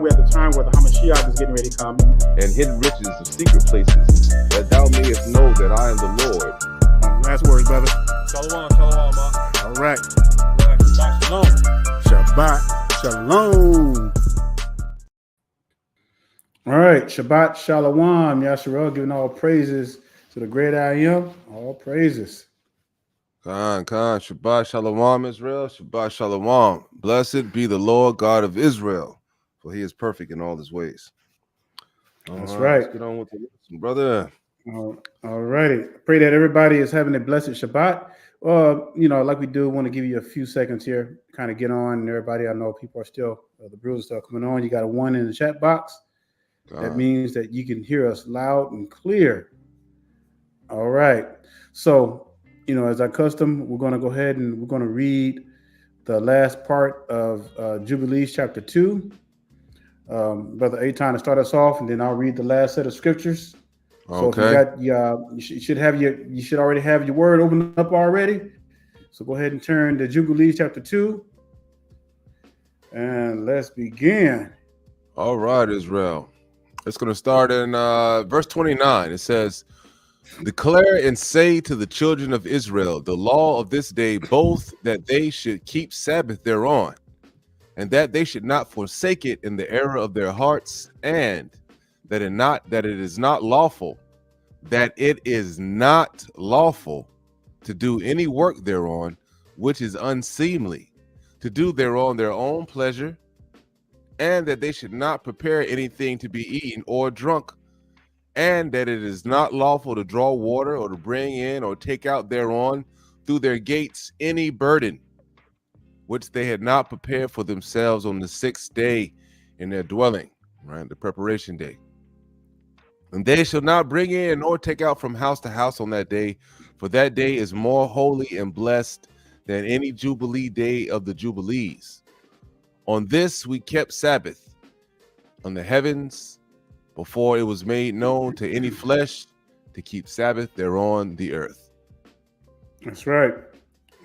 we're at the time where the Hamashiach is getting ready to come. And hidden riches of secret places, that thou mayest know that I am the Lord. Last words, brother. Shalom, ma. All right. Shabbat shalom. Shabbat shalom. All right. Shabbat shalom. Yasharel giving all praises to the great I am. All praises. Khan, Shabbat Shalom, Israel, Shabbat Shalom. Blessed be the Lord God of Israel, for he is perfect in all his ways. That's right. Let's get on with the lesson, brother. All righty. Pray that everybody is having a blessed Shabbat. Like we do, want to give you a few seconds here, kind of get on. And everybody, I know people are still, the brews are still coming on. You got a 1 in the chat box. That means that you can hear us loud and clear. All right. So, as our custom, we're going to go ahead and we're going to read the last part of Jubilees chapter 2. Brother Eitan to start us off, and then I'll read the last set of scriptures. So okay. If you should already have your word opened up already. So go ahead and turn to Jubilees chapter 2. And let's begin. All right, Israel. It's going to start in verse 29. It says, declare and say to the children of Israel the law of this day, both that they should keep Sabbath thereon, and that they should not forsake it in the error of their hearts, and that it is not lawful to do any work thereon which is unseemly, to do thereon their own pleasure, and that they should not prepare anything to be eaten or drunk, and that it is not lawful to draw water or to bring in or take out thereon through their gates any burden which they had not prepared for themselves on the 6th day in their dwelling, right? The preparation day. And they shall not bring in nor take out from house to house on that day, for that day is more holy and blessed than any jubilee day of the jubilees. On this we kept Sabbath on the heavens, before it was made known to any flesh, to keep Sabbath thereon the earth. That's right.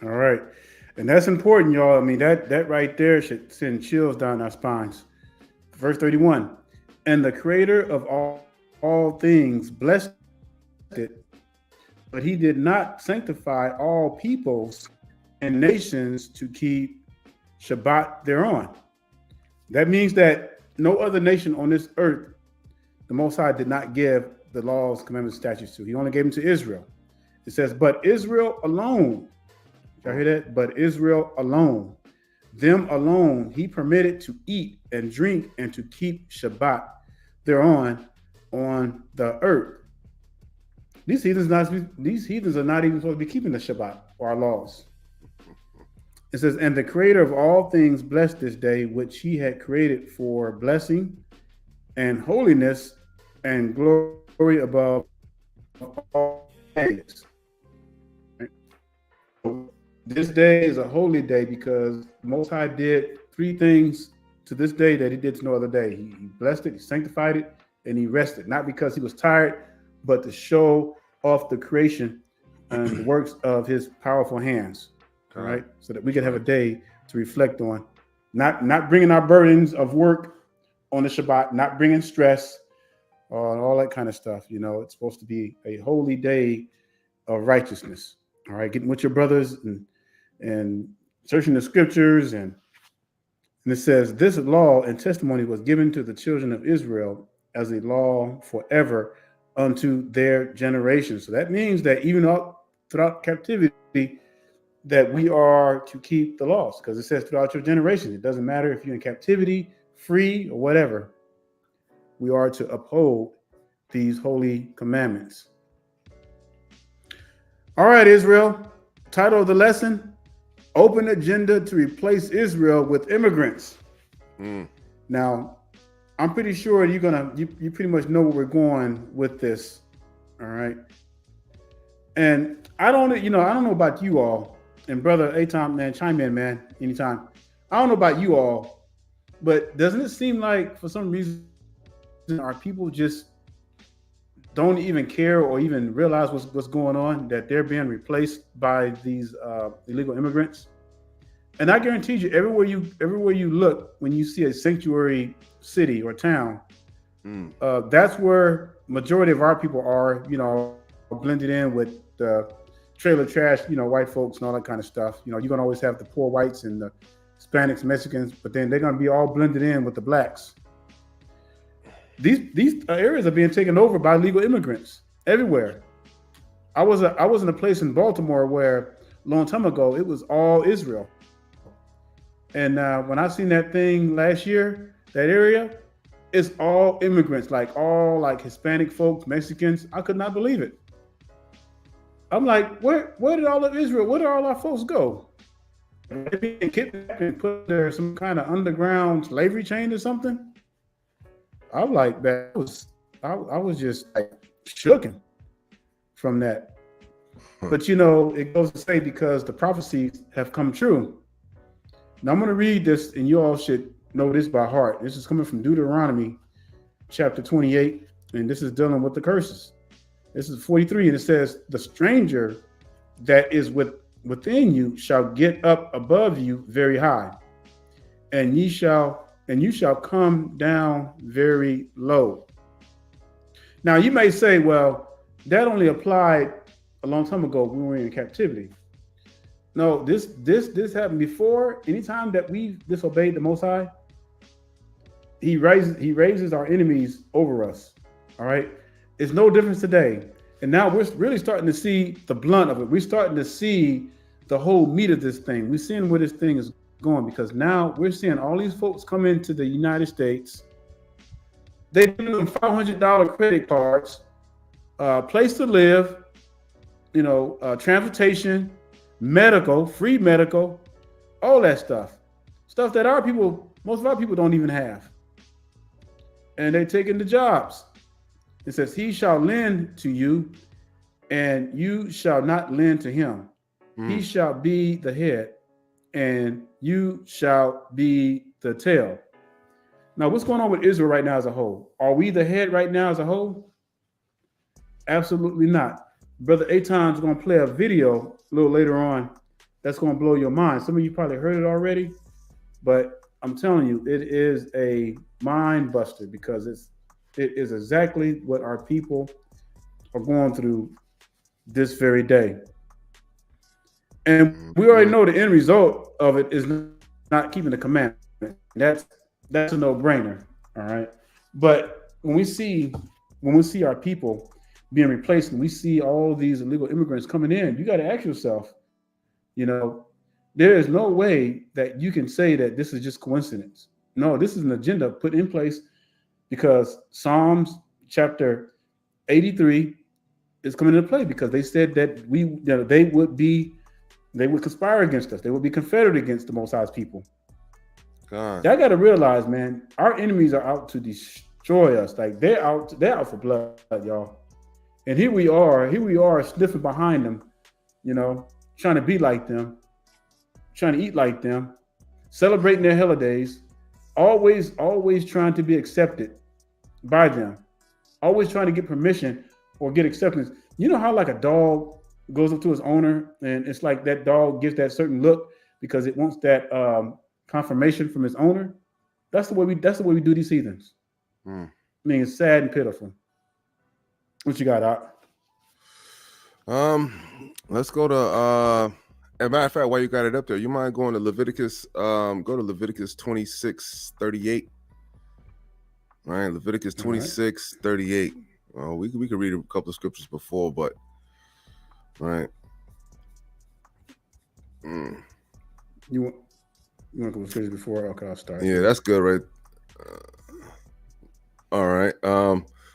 All right. And that's important, y'all. I mean, that right there should send chills down our spines. Verse 31. And the creator of all things blessed it, but he did not sanctify all peoples and nations to keep Shabbat thereon. That means that no other nation on this earth the Most High did not give the laws, commandments, statutes to. He only gave them to Israel. It says, but Israel alone, y'all hear that? But Israel alone, them alone, he permitted to eat and drink and to keep Shabbat thereon on the earth. These heathens are not even supposed to be keeping the Shabbat or our laws. It says, and the creator of all things blessed this day, which he had created for blessing and holiness and glory above all days. This day is a holy day because the Most High did 3 things to this day that he did to no other day. He blessed it, he sanctified it, and he rested. Not because he was tired, but to show off the creation and the works of his powerful hands. All right, so that we could have a day to reflect on, not bringing our burdens of work on the Shabbat, not bringing stress, all that kind of stuff. It's supposed to be a holy day of righteousness. All right, getting with your brothers and searching the scriptures, and it says this law and testimony was given to the children of Israel as a law forever unto their generations. So that means that even throughout captivity, that we are to keep the laws, because it says throughout your generation. It doesn't matter if you're in captivity, free, or whatever. We are to uphold these holy commandments. All right, Israel. Title of the lesson: Open Agenda to Replace Israel with Immigrants. Now, I'm pretty sure you pretty much know where we're going with this. All right. And I don't know about you all. And brother Eitan, man, chime in, man, anytime. I don't know about you all, but doesn't it seem like for some reason our people just don't even care or even realize what's going on, that they're being replaced by these illegal immigrants? And I guarantee you, everywhere you look, when you see a sanctuary city or town, Mm. that's where majority of our people are. Blended in with the trailer trash. White folks and all that kind of stuff. You're gonna always have the poor whites and the Hispanics, Mexicans, but then they're gonna be all blended in with the blacks. These areas are being taken over by legal immigrants everywhere. I was in a place in Baltimore where a long time ago it was all Israel, and when I seen that thing last year, that area, it's all immigrants, like all like Hispanic folks, Mexicans. I could not believe it. I'm like, where did all of Israel? Where did all our folks go? They being kidnapped and put there some kind of underground slavery chain or something. I'm like, that I was just like shooken from that. But it goes to say because the prophecies have come true. Now I'm going to read this, and you all should know this by heart. This is coming from Deuteronomy chapter 28, and this is dealing with the curses. This is 43, and it says, "The stranger that is within you shall get up above you very high, and you shall come down very low." Now you may say, well, that only applied a long time ago when we were in captivity. No, this happened before. Anytime that we disobeyed the Most High, He raises our enemies over us. All right, it's no difference today. And now we're really starting to see the blunt of it. We're starting to see the whole meat of this thing. We're seeing where this thing is going, because now we're seeing all these folks come into the United States. They give them $500 credit cards, place to live, transportation, medical, free medical, all that stuff that most of our people don't even have. And they're taking the jobs. It says, "He shall lend to you, and you shall not lend to him. He shall be the head, and you shall be the tail." Now, what's going on with Israel right now as a whole? Are we the head right now as a whole? Absolutely not. Brother Aton's going to play a video a little later on that's going to blow your mind. Some of you probably heard it already, but I'm telling you, it is a mind buster, because it is exactly what our people are going through this very day. And we already know the end result of it is not keeping the commandment. That's a no-brainer. All right. But when we see our people being replaced, and we see all these illegal immigrants coming in, you got to ask yourself, there is no way that you can say that this is just coincidence. No, this is an agenda put in place, because Psalms chapter 83 is coming into play, because they said that they would conspire against us. They would be confederate against the Most High's people. God. I got to realize, man, our enemies are out to destroy us. Like they're out for blood, y'all. And here we are sniffing behind them, trying to be like them, trying to eat like them, celebrating their holidays, always trying to be accepted by them, always trying to get permission or get acceptance. You know how like a dog goes up to his owner, and it's like that dog gives that certain look because it wants that confirmation from his owner? That's the way we do these heathens. I mean, it's sad and pitiful. What you got, Doc? Let's go to as a matter of fact, while you got it up there, you mind going to Leviticus? Go to Leviticus 26:38. All right, Leviticus 26:38. Well, we could read a couple of scriptures before, but all right. You want a couple of scriptures before? Okay, I'll start. Yeah, that's good, right? All right.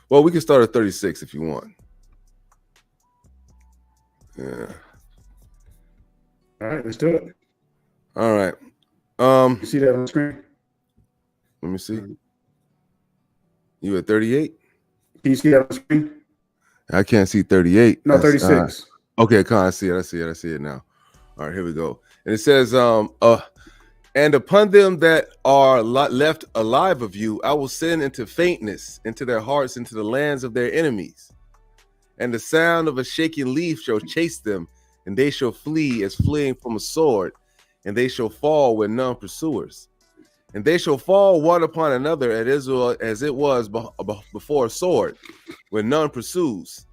Well, we can start at 36 if you want. Yeah. All right, let's do it. All right. You see that on the screen? Let me see. You at 38? Can you see that on the screen? I can't see 38. No, 36. Okay, I see it now. All right, here we go. And it says, and upon them that are left alive of you, I will send into faintness, into their hearts, into the lands of their enemies. And the sound of a shaking leaf shall chase them, and they shall flee as fleeing from a sword. and they shall fall with none pursuers. And they shall fall one upon another at Israel as it was before a sword, when none pursues.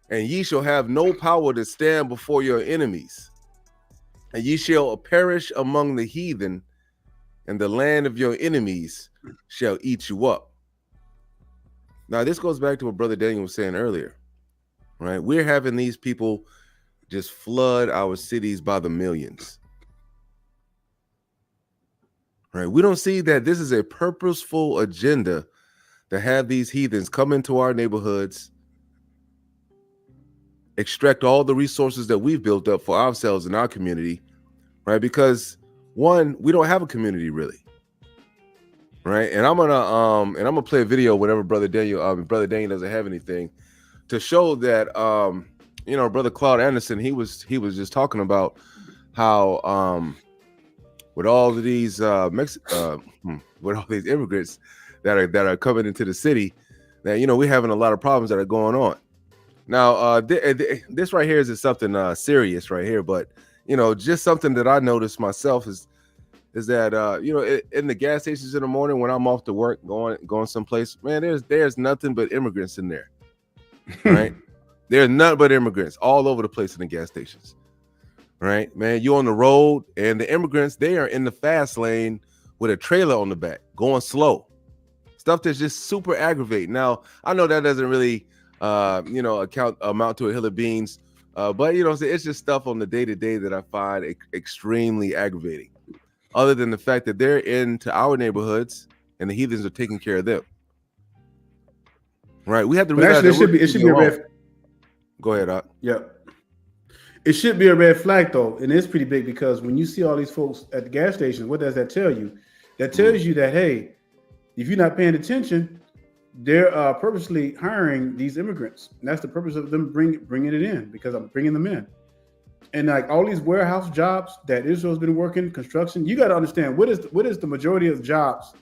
And ye shall have no power to stand before your enemies. And ye shall perish among the heathen, and the land of your enemies shall eat you up. Now, this goes back to what Brother Daniel was saying earlier, right? We're having these people just flood our cities by the millions. Right? We don't see that this is a purposeful agenda to have these heathens come into our neighborhoods, extract all the resources that we've built up for ourselves in our community, right? Because one, we don't have a community really, right? And I'm gonna play a video whenever Brother Daniel doesn't have anything to show that Brother Claude Anderson, he was just talking about how with all of these with all these immigrants that are coming into the city, that we're having a lot of problems that are going on. Now, this right here isn't something serious right here, but just something that I noticed myself is that in the gas stations in the morning when I'm off to work going someplace, man, there's nothing but immigrants in there, right? There's nothing but immigrants all over the place in the gas stations. Right, man, you on the road, and the immigrants, they are in the fast lane with a trailer on the back, going slow. Stuff that's just super aggravating. Now, I know that doesn't really, amount to a hill of beans, but it's just stuff on the day-to-day that I find extremely aggravating. Other than the fact that they're into our neighborhoods, and the heathens are taking care of them. Right, we have to realize actually, it should be a red. Go ahead, Doc. Yeah. It should be a red flag, though, and it's pretty big because when you see all these folks at the gas station, what does that tell you? That tells you that, hey, if you're not paying attention, they're purposely hiring these immigrants. And that's the purpose of them bringing it in, because I'm bringing them in. And like all these warehouse jobs that Israel's been working, construction, you got to understand what is the majority of jobs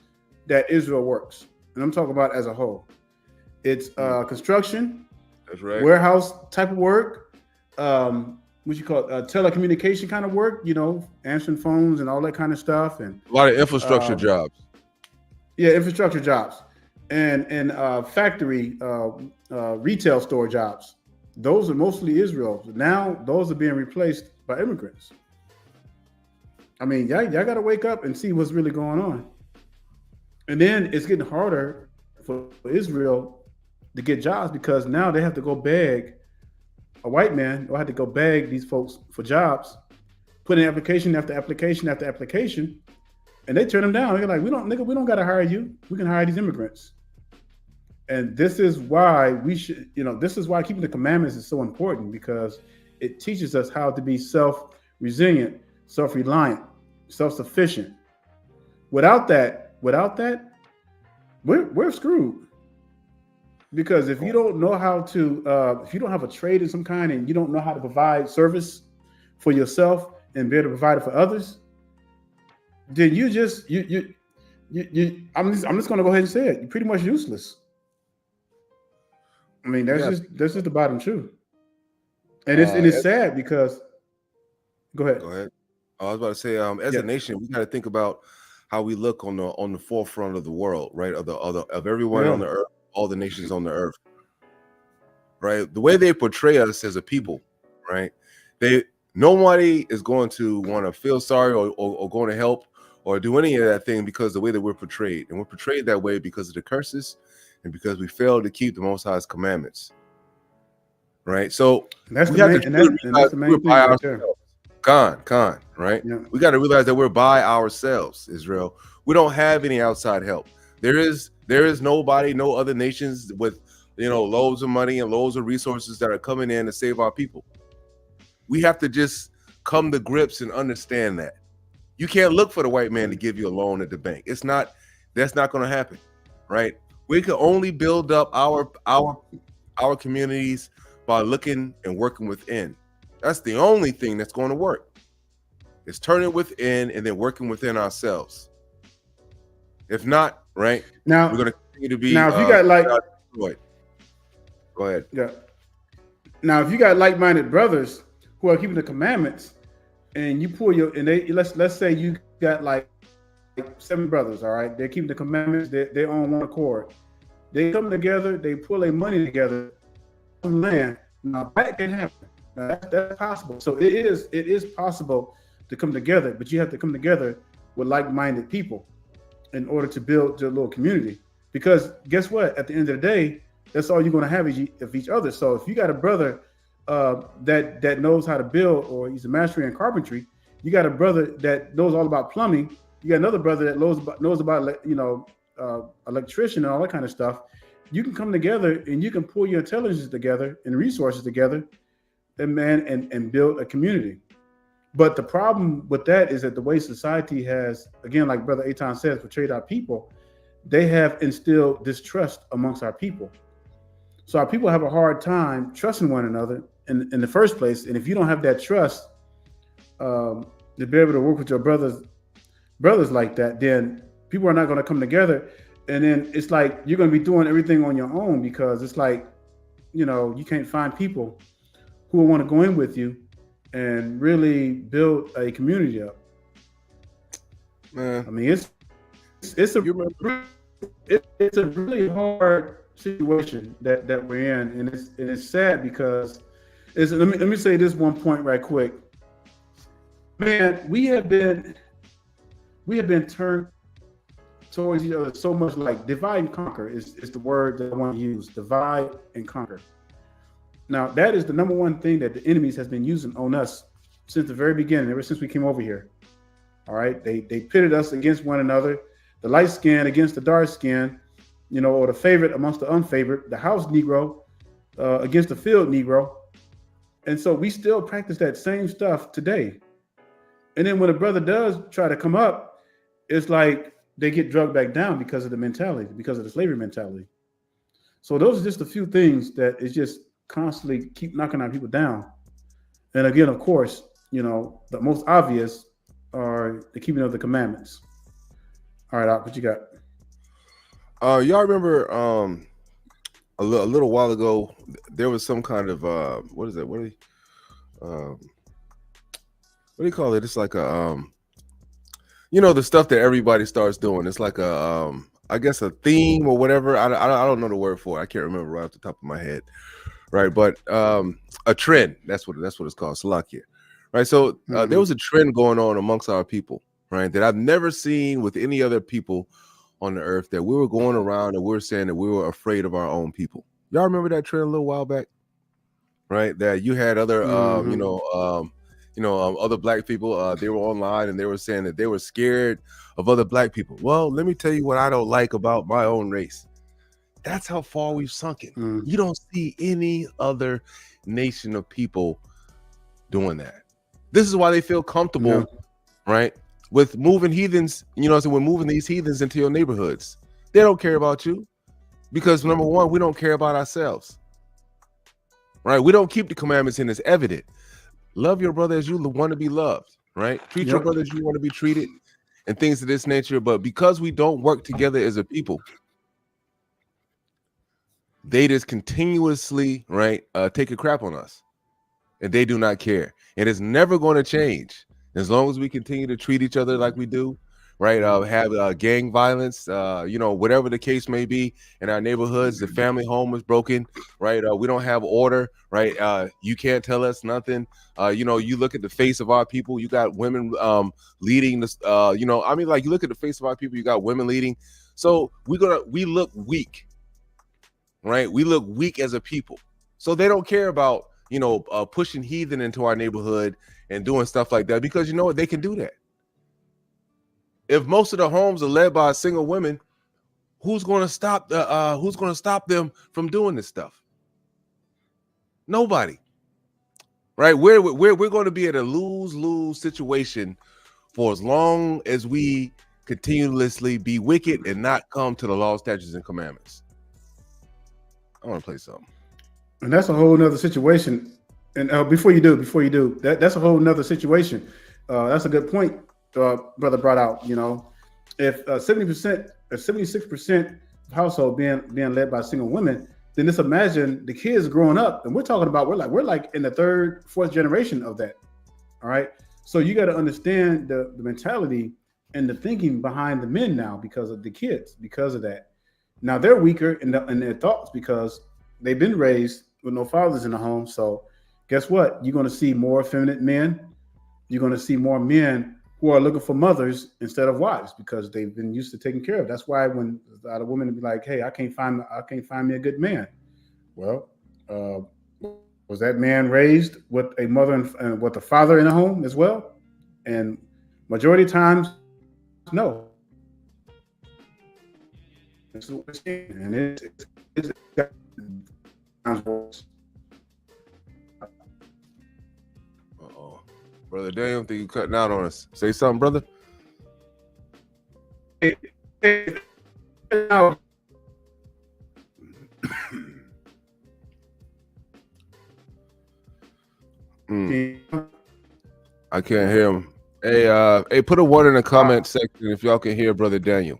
that Israel works. And I'm talking about as a whole. It's construction, that's right, warehouse type of work, what you call telecommunication kind of work, answering phones and all that kind of stuff, and a lot of infrastructure jobs. Yeah, infrastructure jobs, and factory, retail store jobs. Those are mostly Israel. Now those are being replaced by immigrants. I mean, y'all got to wake up and see what's really going on. And then it's getting harder for Israel to get jobs because now they have to go beg. A white man will have to go beg these folks for jobs, put in application after application after application, and they turn them down. They're like, we don't got to hire you. We can hire these immigrants. And this is why this is why keeping the commandments is so important, because it teaches us how to be self-resilient, self-reliant, self-sufficient. Without that, we're screwed. Because if you don't know how to, if you don't have a trade in some kind and you don't know how to provide service for yourself and be able to provide it for others, then I'm just going to go ahead and say it. You're pretty much useless. I mean, that's just the bottom truth. And it's sad because. Go ahead. I was about to say, as a nation, we got to think about how we look on the forefront of the world, right? Of everyone on the earth. All the nations on the earth, right? The way they portray us as a people, right? Nobody is going to want to feel sorry or going to help or do any of that thing because the way that we're portrayed. And we're portrayed that way because of the curses and because we fail to keep the Most High's commandments, right? So that's the main thing right there. Con, right? Yeah. We got to realize that we're by ourselves, Israel. We don't have any outside help. There is nobody, no other nations with, loads of money and loads of resources that are coming in to save our people. We have to just come to grips and understand that. You can't look for the white man to give you a loan at the bank. That's not going to happen, right? We can only build up our communities by looking and working within. That's the only thing that's going to work. It's turning within and then working within ourselves. If not, right now, we're going to continue to be. Now, if you got go ahead. Yeah. Now, if you got like-minded brothers who are keeping the commandments, and you pull your, and they, let's say you got like 7 brothers, all right? They're keeping the commandments, they're on one accord. They come together, they pull their money together, some land. Now that can happen. Now that's possible. So it is possible to come together, but you have to come together with like-minded people in order to build your little community. Because guess what? At the end of the day, that's all you're going to have of each other. So if you got a brother that knows how to build, or he's a master in carpentry, you got a brother that knows all about plumbing. You got another brother that knows about electrician and all that kind of stuff. You can come together and you can pull your intelligence together and resources together, and build a community. But the problem with that is that the way society has, again, like Brother Aton says, portrayed our people, they have instilled distrust amongst our people. So our people have a hard time trusting one another in the first place. And if you don't have that trust to be able to work with your brothers like that, then people are not going to come together. And then it's like you're going to be doing everything on your own, because it's like, you can't find people who will want to go in with you and really build a community up. Man, I mean, it's a really hard situation that we're in, and it's sad because let me say this one point right quick. Man, we have been turned towards each other so much. Like divide and conquer is the word that I want to use. Divide and conquer. Now, that is the number one thing that the enemies has been using on us since the very beginning, ever since we came over here. All right, they pitted us against one another, the light skin against the dark skin, or the favorite amongst the unfavored, the house Negro against the field Negro. And so we still practice that same stuff today. And then when a brother does try to come up, it's like they get drugged back down because of the mentality, because of the slavery mentality. So those are just a few things that is just constantly keep knocking our people down. And again, of course, the most obvious are the keeping of the commandments. All right, Ak, what you got? Y'all remember a little while ago there was some kind of what is that? What do you call it? It's like a the stuff that everybody starts doing. It's like a I guess a theme or whatever. I don't know the word for it. I can't remember right off the top of my head. Right, but a trend. That's what it's called. Salakia. Right. So there was a trend going on amongst our people, right, that I've never seen with any other people on the earth, that we were going around and we were saying that we were afraid of our own people. Y'all remember that trend a little while back? Right, that you had other other black people, they were online and they were saying that they were scared of other black people. Well, let me tell you what I don't like about my own race. That's how far we've sunken. You don't see any other nation of people doing that. This is why they feel comfortable, right, with moving heathens. So we're moving these heathens into your neighborhoods. They don't care about you because, number one, we don't care about ourselves. Right? We don't keep the commandments, and it's evident. Love your brother as you want to be loved. Right? Treat your brother as you want to be treated, and things of this nature. But because we don't work together as a people, they just continuously, right, take a crap on us, and they do not care. And it's never going to change as long as we continue to treat each other like we do, right? Have gang violence, whatever the case may be in our neighborhoods. The family home is broken, right? We don't have order, right? You can't tell us nothing. You look at the face of our people. You got women leading this. You look at the face of our people. You got women leading. So we look weak. Right, we look weak as a people, so they don't care about pushing heathen into our neighborhood and doing stuff like that, because they can do that. If most of the homes are led by single women, who's going to stop them from doing this stuff? Nobody. Right, we're going to be at a lose-lose situation for as long as we continuously be wicked and not come to the law, statutes, and commandments. I want to play something. And that's a whole nother situation. And before you do, that's a whole nother situation. That's a good point, brother brought out. If 70% or 76% of household being led by single women, then just imagine the kids growing up, and we're talking about we're like in the third, fourth generation of that. All right. So you got to understand the mentality and the thinking behind the men now because of the kids, because of that. Now they're weaker in their thoughts because they've been raised with no fathers in the home. So guess what? You're going to see more effeminate men. You're going to see more men who are looking for mothers instead of wives because they've been used to taking care of. That's why when a lot of women be like, "Hey, I can't find me a good man." Well, uh, was that man raised with a mother and with a father in the home as well? And majority of times, no. This is what we're seeing, and it's times worse. Uh-oh. Brother Daniel, think you cutting out on us. Say something, brother. Now, I can't hear him. Hey, put a one in the comment section if y'all can hear Brother Daniel.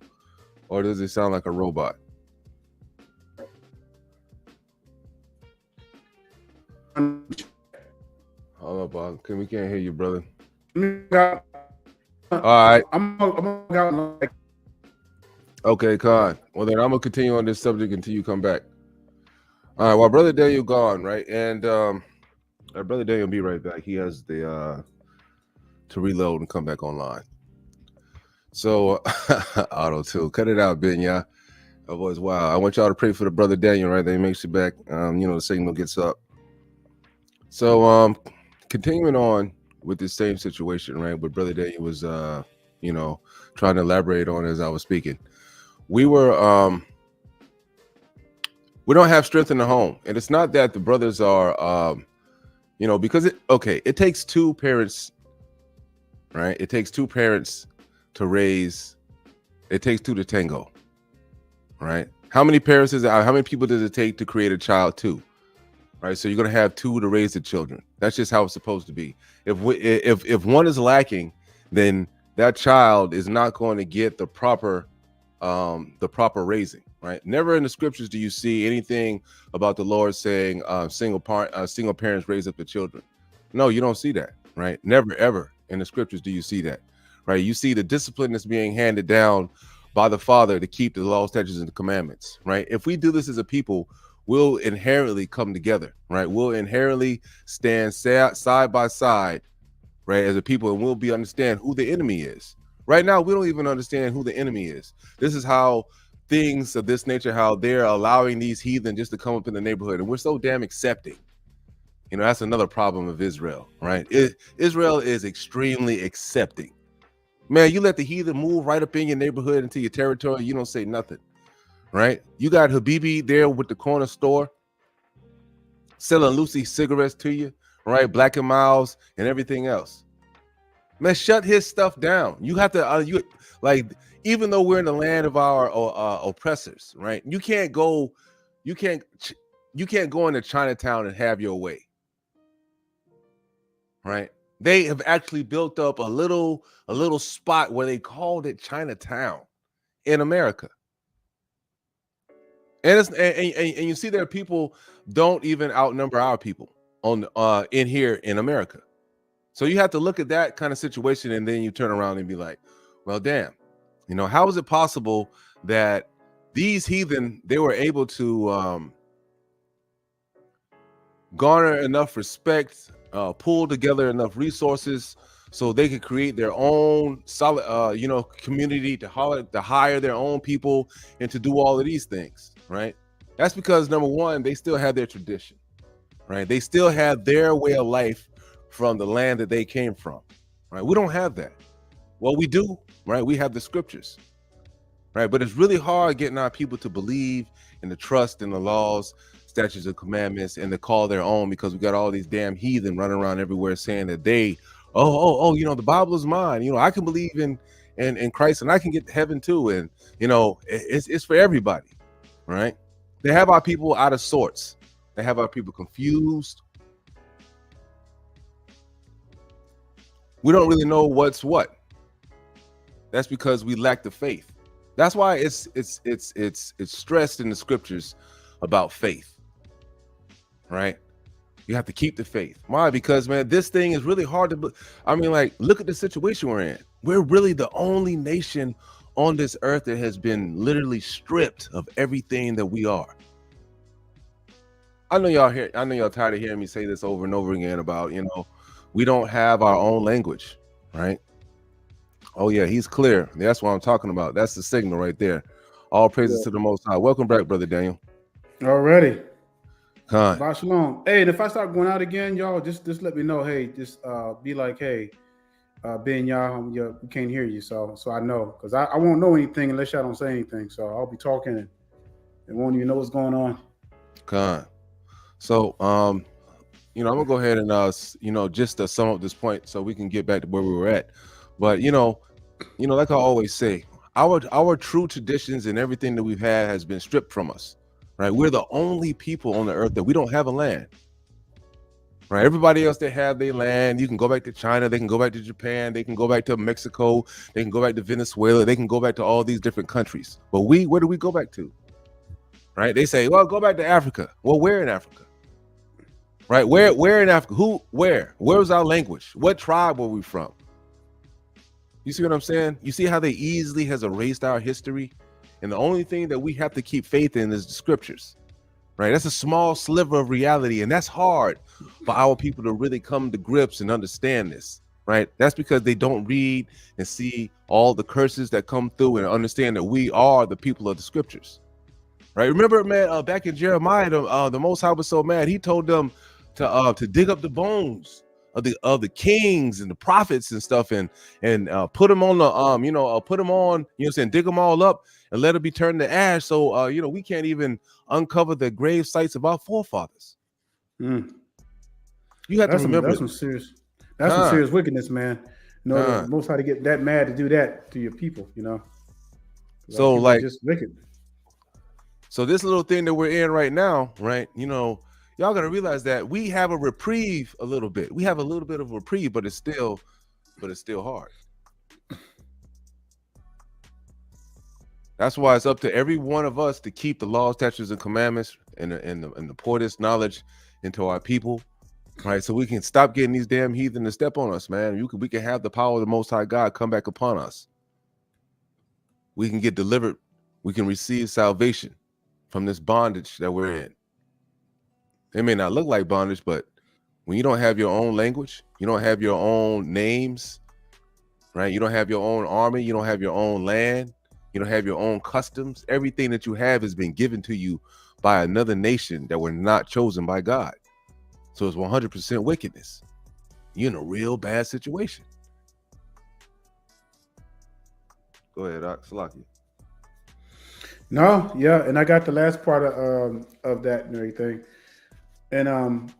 Or does it sound like a robot? Hold up, Bob. We can't hear you, brother. All right. Okay, Con. Well, then I'm gonna continue on this subject until you come back. All right. Well, Brother Daniel gone, right? And Brother Daniel will be right back. He has the to reload and come back online. So auto too. Cut it out, Ben. Yeah. Oh, boys, wow. I want y'all to pray for the Brother Daniel, right? That he makes it back. The signal gets up. So continuing on with this same situation, right? What Brother Daniel was trying to elaborate on as I was speaking. We don't have strength in the home. And it's not that the brothers are because it takes two parents, right? It takes two parents to raise, it takes two to tango. Right? How many parents how many people does it take to create a child? Two, right? So you're gonna have two to raise the children. That's just how it's supposed to be. If one is lacking, then that child is not going to get the proper raising, right? Never in the scriptures do you see anything about the Lord saying single parents raise up the children. No, you don't see that, right? Never ever in the scriptures do you see that, right? You see the discipline that's being handed down by the Father to keep the law, statutes, and the commandments, right? If we do this as a people, we'll inherently come together, right? We'll inherently stand side by side, right, as a people, and we'll understand who the enemy is. Right now, we don't even understand who the enemy is. This is how things of this nature, how they're allowing these heathen just to come up in the neighborhood, and we're so damn accepting. That's another problem of Israel, right? Israel is extremely accepting. Man, you let the heathen move right up in your neighborhood into your territory, you don't say nothing, right? You got Habibi there with the corner store selling Lucy cigarettes to you, right? Black and Miles and everything else. Man, shut his stuff down. You have to, even though we're in the land of our oppressors, right? You can't go into Chinatown and have your way, right? They have actually built up a little spot where they called it Chinatown in America. And you see there people don't even outnumber our people on in here in America. So you have to look at that kind of situation, and then you turn around and be like, well, damn, how is it possible that these heathen, they were able to garner enough respect, pull together enough resources so they could create their own solid, community to hire their own people and to do all of these things, right? That's because, number one, they still have their tradition, right? They still have their way of life from the land that they came from, right? We don't have that. Well, we do, right? We have the scriptures, right? But it's really hard getting our people to believe in the trust in the laws, statutes, and commandments, and to call their own, because we got all these damn heathen running around everywhere saying that they, the Bible is mine. I can believe in Christ and I can get to heaven too. And it's for everybody, right? They have our people out of sorts. They have our people confused. We don't really know what's what. That's because we lack the faith. That's why it's stressed in the scriptures about faith, right? You have to keep the faith. Why? Because, man, this thing is really hard to. I mean, like, look at the situation we're in. We're really the only nation on this earth that has been literally stripped of everything that we are. I know y'all tired of hearing me say this over and over again about, we don't have our own language, right? Oh yeah, he's clear. That's what I'm talking about. That's the signal right there. All praises to the Most High. Welcome back, Brother Daniel. Already. Khan. Shabbat shalom. Hey, and if I start going out again, y'all, just let me know. Hey, just be like, hey, Ben, y'all, we can't hear you. So I know, because I won't know anything unless y'all don't say anything. So I'll be talking and won't even know what's going on. Khan. So, I'm gonna go ahead and just to sum up this point so we can get back to where we were at. But like I always say, our true traditions and everything that we've had has been stripped from us. Right? We're the only people on the earth that we don't have a land. Right? Everybody else, they have their land. You can go back to China, they can go back to Japan, they can go back to Mexico, they can go back to Venezuela, they can go back to all these different countries. But where do we go back to? Right? They say, well, go back to Africa. Well, where in Africa? Right? Where in Africa? Where was our language? What tribe were we from? You see what I'm saying? You see how they easily has erased our history? And the only thing that we have to keep faith in is the scriptures, right? That's a small sliver of reality. And that's hard for our people to really come to grips and understand this, right? That's because they don't read and see all the curses that come through and understand that we are the people of the scriptures, right? Remember, man, back in Jeremiah, the Most High was so mad. He told them to dig up the bones of the kings and the prophets and stuff and put them on the put them on, dig them all up and let it be turned to ash. So we can't even uncover the grave sites of our forefathers. You have to remember that's some serious wickedness, man. The Most High to get that mad to do that to your people, So like just wicked. So this little thing that we're in right now, right? Y'all gotta realize that we have a reprieve a little bit. We have a little bit of a reprieve, but it's still hard. That's why it's up to every one of us to keep the laws, statutes, and commandments and the pour this knowledge into our people, right? So we can stop getting these damn heathen to step on us, man. We can have the power of the Most High God come back upon us. We can get delivered. We can receive salvation from this bondage that we're in. It may not look like bondage, but when you don't have your own language, you don't have your own names, right? You don't have your own army, you don't have your own land, you don't have your own customs. Everything that you have has been given to you by another nation that were not chosen by God. So it's 100% wickedness. You're in a real bad situation. Go ahead, Salaki. No, yeah, and I got the last part of that and everything. And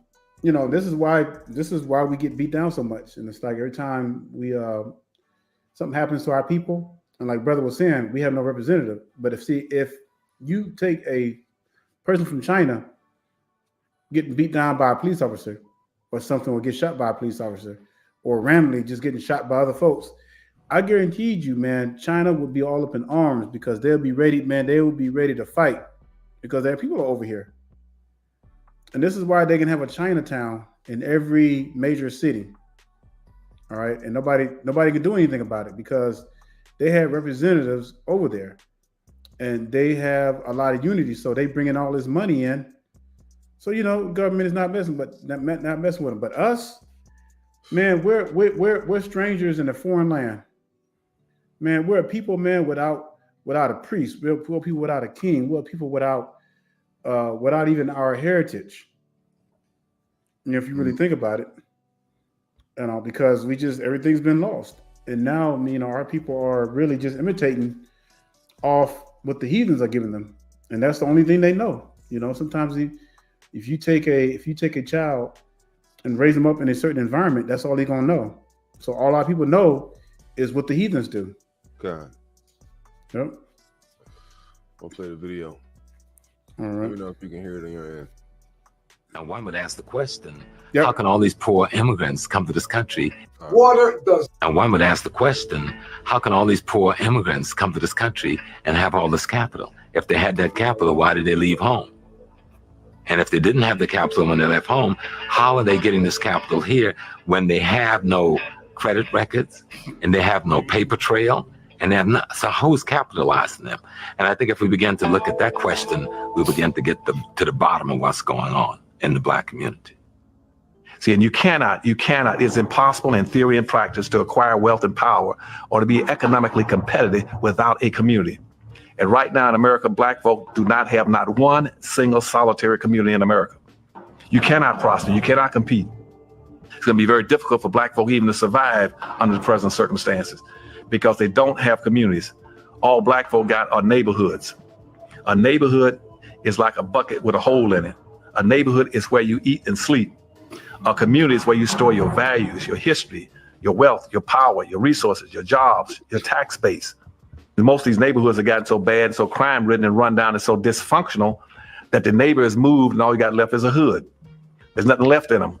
this is why we get beat down so much. And it's like every time we something happens to our people, and like brother was saying, we have no representative. But if you take a person from China getting beat down by a police officer or something, or get shot by a police officer, or randomly just getting shot by other folks, I guaranteed you, man, China would be all up in arms because they'll be ready, man. They will be ready to fight because their people are over here. And this is why they can have a Chinatown in every major city. All right. And nobody can do anything about it because they have representatives over there and they have a lot of unity. So they bring in all this money in. So, government is not messing with them. But us, man, we're strangers in a foreign land. Man, we're a people, man, without a priest. We're people without a king. We're people without even our heritage. If you really think about it, because everything's been lost. And now, our people are really just imitating off what the heathens are giving them. And that's the only thing they know. Sometimes if you take a child and raise them up in a certain environment, that's all they're going to know. So all our people know is what the heathens do. God. Yep. We'll play the video. All right. Let me know if you can hear it on your end. Now, one would ask the question, how can all these poor immigrants come to this country? Water does. And one would ask the question, how can all these poor immigrants come to this country and have all this capital? If they had that capital, why did they leave home? And if they didn't have the capital when they left home, how are they getting this capital here when they have no credit records and they have no paper trail and they have not? So who's capitalizing them? And I think if we begin to look at that question, we'll begin to get to the bottom of what's going on in the Black community. See, and you cannot, it's impossible in theory and practice to acquire wealth and power or to be economically competitive without a community. And right now in America, Black folk do not have not one single solitary community in America. You cannot prosper, you cannot compete. It's going to be very difficult for Black folk even to survive under the present circumstances because they don't have communities. All Black folk got are neighborhoods. A neighborhood is like a bucket with a hole in it. A neighborhood is where you eat and sleep. A community is where you store your values, your history, your wealth, your power, your resources, your jobs, your tax base. And most of these neighborhoods have gotten so bad, so crime ridden and run down and so dysfunctional that the neighbor has moved and all you got left is a hood. There's nothing left in them.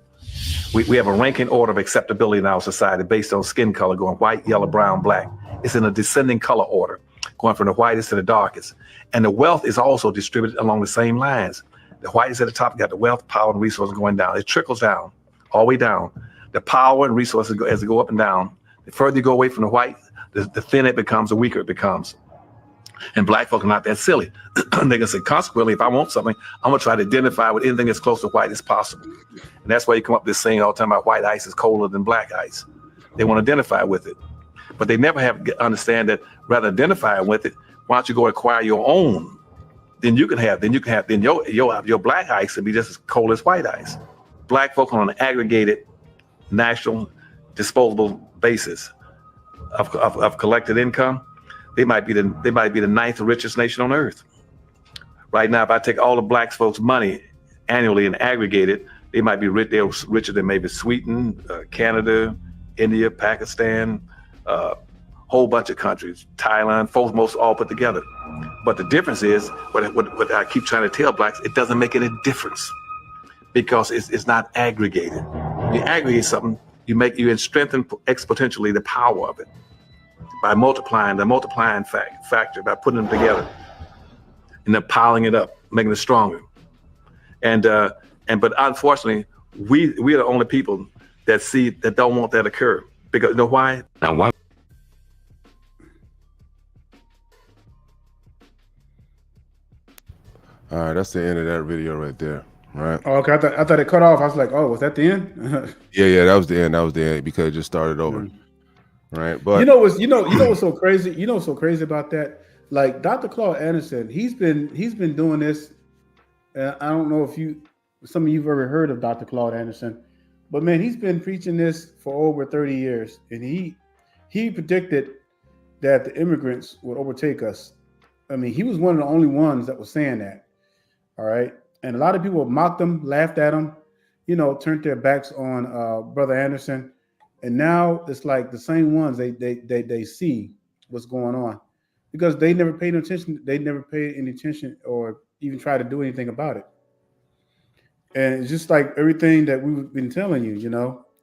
We have a ranking order of acceptability in our society based on skin color, going white, yellow, brown, black. It's in a descending color order, going from the whitest to the darkest. And the wealth is also distributed along the same lines. The white is at the top, you got the wealth, power, and resources going down. It trickles down, all the way down. The power and resources go as they go up and down. The further you go away from the white, the thinner it becomes, the weaker it becomes. And Black folk are not that silly. They can say, consequently, if I want something, I'm gonna try to identify with anything as close to white as possible. And that's why you come up with this saying all the time about white ice is colder than black ice. They want to identify with it. But they never have to understand that rather than identifying with it, why don't you go acquire your own? Then your black ice will be just as cold as white ice. Black folk on an aggregated national disposable basis of collected income, they might be the ninth richest nation on earth. Right now, if I take all the Black folks' money annually and aggregate it, they might be rich. They're richer than maybe Sweden, Canada, India, Pakistan, whole bunch of countries, Thailand, folks most all put together. But the difference is, what I keep trying to tell Blacks, it doesn't make any difference because it's not aggregated. You aggregate something, you strengthen exponentially the power of it by multiplying factor, by putting them together and then piling it up, making it stronger. But unfortunately, we are the only people that don't want that to occur. Because you know why? Now why? All right, that's the end of that video right there. Right. Oh, okay. I thought it cut off. I was like, oh, was that the end? Yeah, that was the end because it just started over. Right. But what's so crazy? You know what's so crazy about that? Like Dr. Claude Anderson, he's been doing this. I don't know if some of you've ever heard of Dr. Claude Anderson, but man, he's been preaching this for over 30 years, and he predicted that the immigrants would overtake us. I mean, he was one of the only ones that was saying that. All right. And a lot of people mocked him, laughed at him, turned their backs on Brother Anderson. And now it's like the same ones they see what's going on because they never paid attention. They never paid any attention or even tried to do anything about it. And it's just like everything that we've been telling you,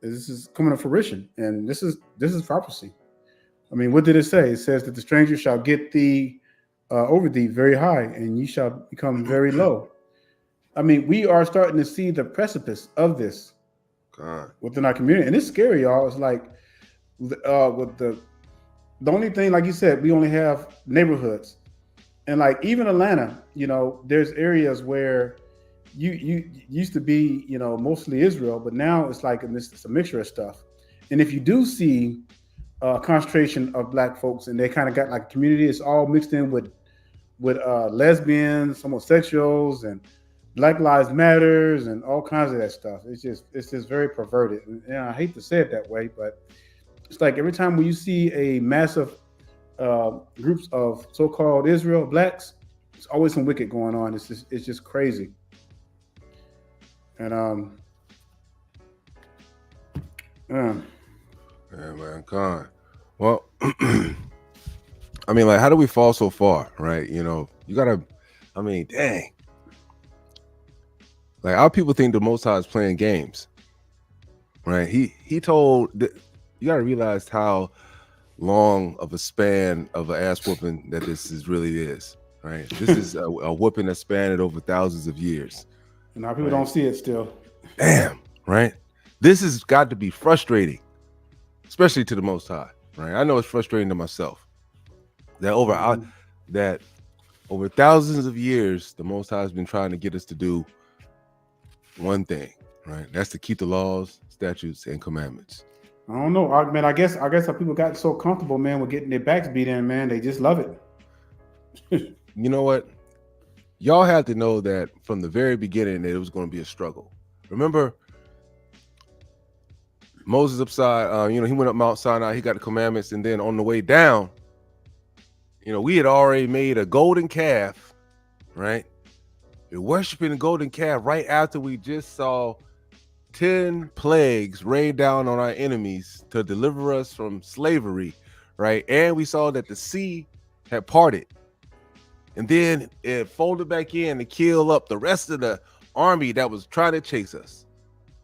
this is coming to fruition. And this is prophecy. I mean, what did it say? It says that the stranger shall get thee over thee very high, and you shall become very low. I mean, we are starting to see the precipice of this within our community, and it's scary, y'all. It's like with the only thing, like you said, we only have neighborhoods, and like even Atlanta, there's areas where you used to be, mostly Israel, but now it's like it's a mixture of stuff. And if you do see concentration of Black folks, and they kind of got like a community, it's all mixed in with lesbians, homosexuals, and Black Lives Matters, and all kinds of that stuff. It's just very perverted. And I hate to say it that way, but it's like every time when you see a massive groups of so-called Israel Blacks, it's always some wicked going on. It's just crazy. And yeah, man, Con. Well, I mean, like, how do we fall so far, right? You gotta, I mean, dang. Like, our people think the Most High is playing games, right? He told, you gotta realize how long of a span of an ass whooping that this really is, right? This is a whooping that spanned over thousands of years, And now people don't see it still. Damn, right? This has got to be frustrating, especially to the Most High, right? I know it's frustrating to myself that over thousands of years, the Most High has been trying to get us to do one thing, right? That's to keep the laws, statutes, and commandments. I don't know, man. I guess how people got so comfortable, man, with getting their backs beat in, man. They just love it. You know what? Y'all have to know that from the very beginning that it was going to be a struggle. Remember, Moses upside, he went up Mount Sinai, he got the commandments, and then on the way down, we had already made a golden calf, right? We're worshiping the golden calf right after we just saw 10 plagues rain down on our enemies to deliver us from slavery, right? And we saw that the sea had parted. And then it folded back in to kill up the rest of the army that was trying to chase us.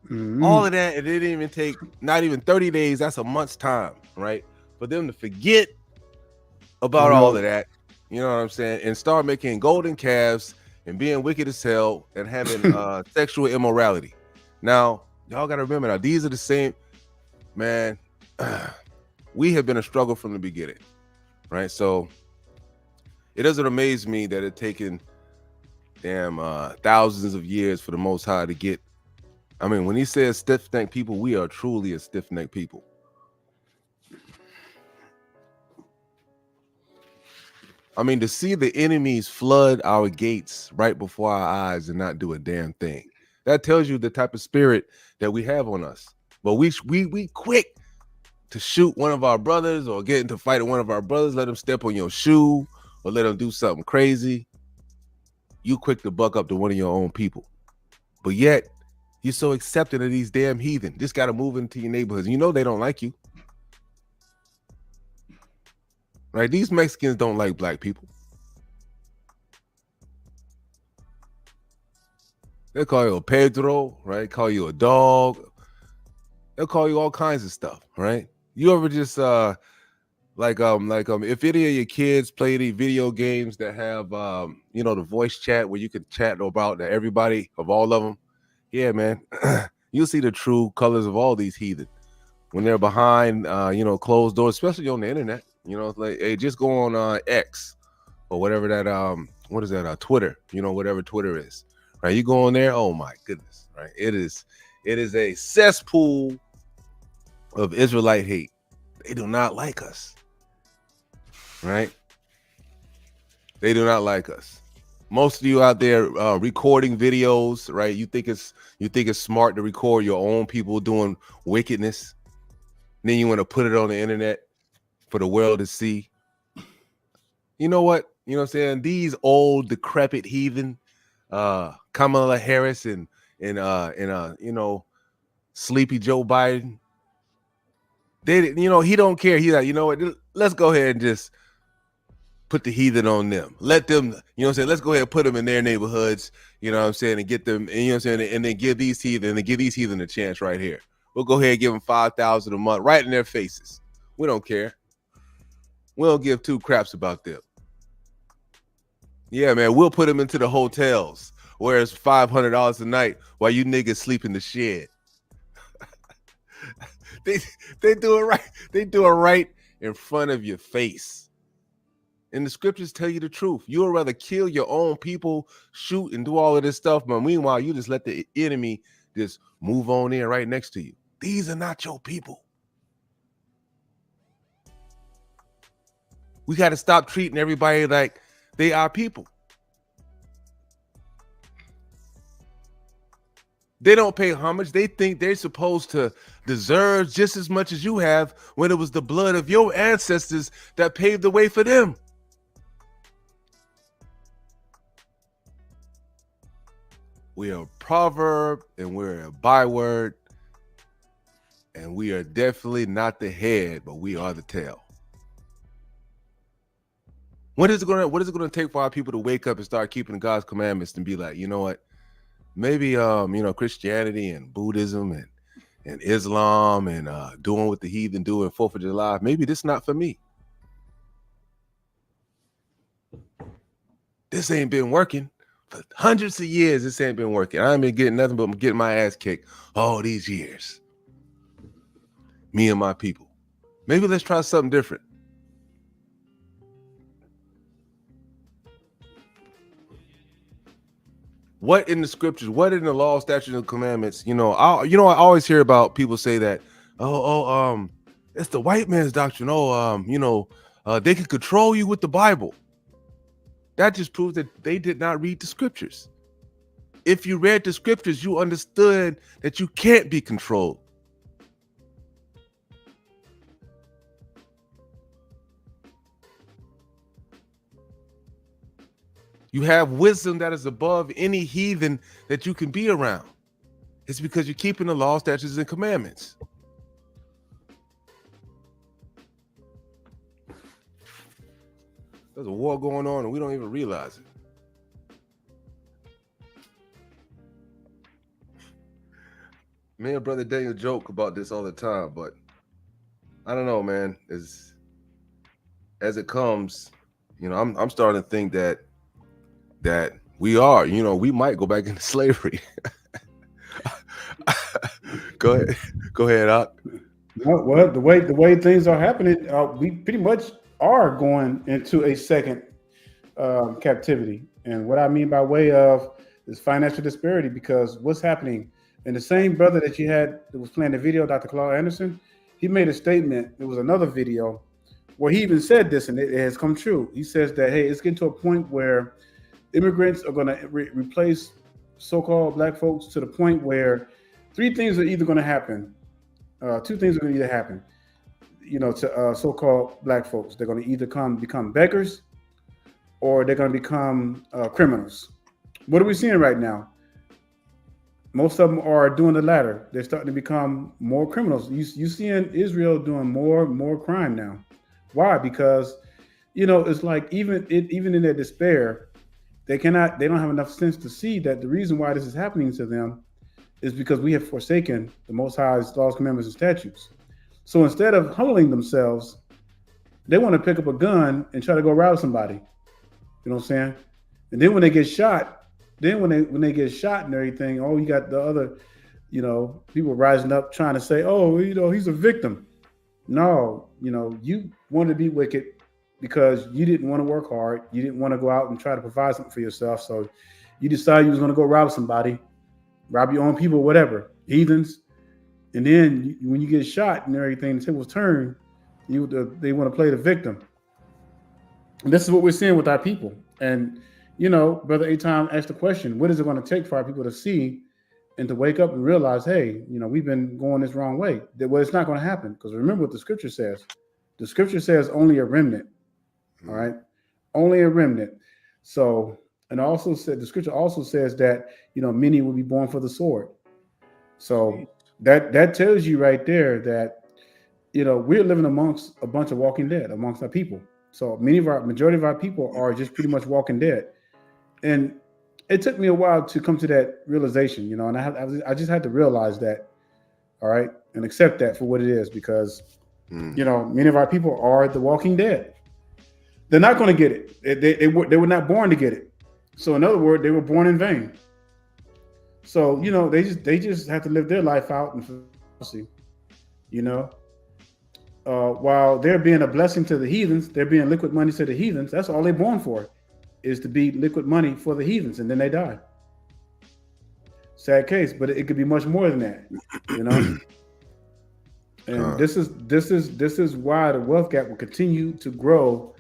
Mm-hmm. All of that, it didn't even take not even 30 days. That's a month's time, right? For them to forget about all of that, you know what I'm saying? And start making golden calves and being wicked as hell and having sexual immorality. Now, y'all got to remember, now these are the same, man, we have been a struggle from the beginning, right? So it doesn't amaze me that it's taken thousands of years for the Most High to get. I mean, when he says stiff-necked people, we are truly a stiff-necked people. I mean, to see the enemies flood our gates right before our eyes and not do a damn thing, that tells you the type of spirit that we have on us. But we quick to shoot one of our brothers or get into a fight with one of our brothers, let them step on your shoe or let them do something crazy. You quick to buck up to one of your own people. But yet, you're so accepting of these damn heathen. Just got to move into your neighborhoods. You know they don't like you. Right? These Mexicans don't like black people. They call you a Pedro, right? Call you a dog. They'll call you all kinds of stuff, right? You ever just if any of your kids play any video games that have the voice chat where you can chat about everybody of all of them, yeah, man, you'll see the true colors of all these heathen when they're behind closed doors, especially on the internet. Like, hey, just go on X or whatever that what is that, Twitter, whatever Twitter is, right? You go on there, oh my goodness, right? It is a cesspool of Israelite hate. They do not like us, right? They do not like us. Most of you out there recording videos, right? You think it's smart to record your own people doing wickedness. Then you want to put it on the internet for the world to see. You know what? You know what I'm saying? These old decrepit heathen, Kamala Harris and sleepy Joe Biden. He don't care. He's like, you know what? Let's go ahead and just put the heathen on them. Let them, let's go ahead and put them in their neighborhoods, and get them, and then give these heathen a chance right here. We'll go ahead and give them $5,000 a month right in their faces. We don't care. We don't give two craps about them. Yeah, man, we'll put them into the hotels where it's $500 a night while you niggas sleep in the shed. They do it right. They do it right in front of your face. And the scriptures tell you the truth. You would rather kill your own people, shoot and do all of this stuff, but meanwhile, you just let the enemy just move on in right next to you. These are not your people. We got to stop treating everybody like they are people. They don't pay homage. They think they're supposed to deserve just as much as you have when it was the blood of your ancestors that paved the way for them. We are a proverb and we're a byword, and we are definitely not the head, but we are the tail. What is it going to take for our people to wake up and start keeping God's commandments and be like, you know what? Maybe Christianity and Buddhism and Islam and doing what the heathen do in 4th of July, maybe this not for me. This ain't been working hundreds of years this ain't been working. I ain't been getting nothing but getting my ass kicked all these years. Me and my people. Maybe let's try something different. What in the scriptures, what in the law, statutes, and commandments, I always hear about people say that, it's the white man's doctrine. They can control you with the Bible. That just proves that they did not read the scriptures. If you read the scriptures, you understood that you can't be controlled. You have wisdom that is above any heathen that you can be around. It's because you're keeping the law, statutes, and commandments. There's a war going on and we don't even realize it. Me and Brother Daniel joke about this all the time, but I don't know, man. As it comes, I'm starting to think that we are, we might go back into slavery. Go ahead, Doc. Well, the way things are happening, we pretty much are going into a second captivity. And what I mean by way of is financial disparity, because what's happening, and the same brother that you had that was playing the video, Dr. Claude Anderson, he made a statement. There was another video where he even said this, and it has come true. He says that, hey, it's getting to a point where immigrants are going to replace so-called black folks to the point where three things are either going to happen. Two things are going to either happen, to so-called black folks. They're going to either become beggars or they're going to become criminals. What are we seeing right now? Most of them are doing the latter. They're starting to become more criminals. You seeing Israel doing more crime now. Why? Because, it's like even in their despair, they don't have enough sense to see that the reason why this is happening to them is because we have forsaken the Most High's laws, commandments, and statutes. So instead of humbling themselves, they want to pick up a gun and try to go rob somebody. You know what I'm saying? And then when they get shot, when they get shot and everything, you got the other, people rising up trying to say, he's a victim. No, you want to be wicked because you didn't want to work hard. You didn't want to go out and try to provide something for yourself. So you decided you was going to go rob somebody, rob your own people, whatever, heathens. And then when you get shot and everything, the tables turn, they want to play the victim. And this is what we're seeing with our people. And, Brother Atom asked the question, what is it going to take for our people to see and to wake up and realize, hey, we've been going this wrong way? Well, it's not going to happen, because remember what the scripture says. The scripture says only a remnant. All right. Only a remnant. So, and also said, the scripture also says that, many will be born for the sword. So that tells you right there that, we're living amongst a bunch of walking dead amongst our people. So majority of our people are just pretty much walking dead. And it took me a while to come to that realization, and I just had to realize that, all right, and accept that for what it is, because, many of our people are the walking dead. They're not going to get it. They were not born to get it. So in other words, they were born in vain. So, they just have to live their life out and see, while they're being a blessing to the heathens, they're being liquid money to the heathens. That's all they're born for, is to be liquid money for the heathens, and then they die. Sad case, but it could be much more than that, And this is why the wealth gap will continue to grow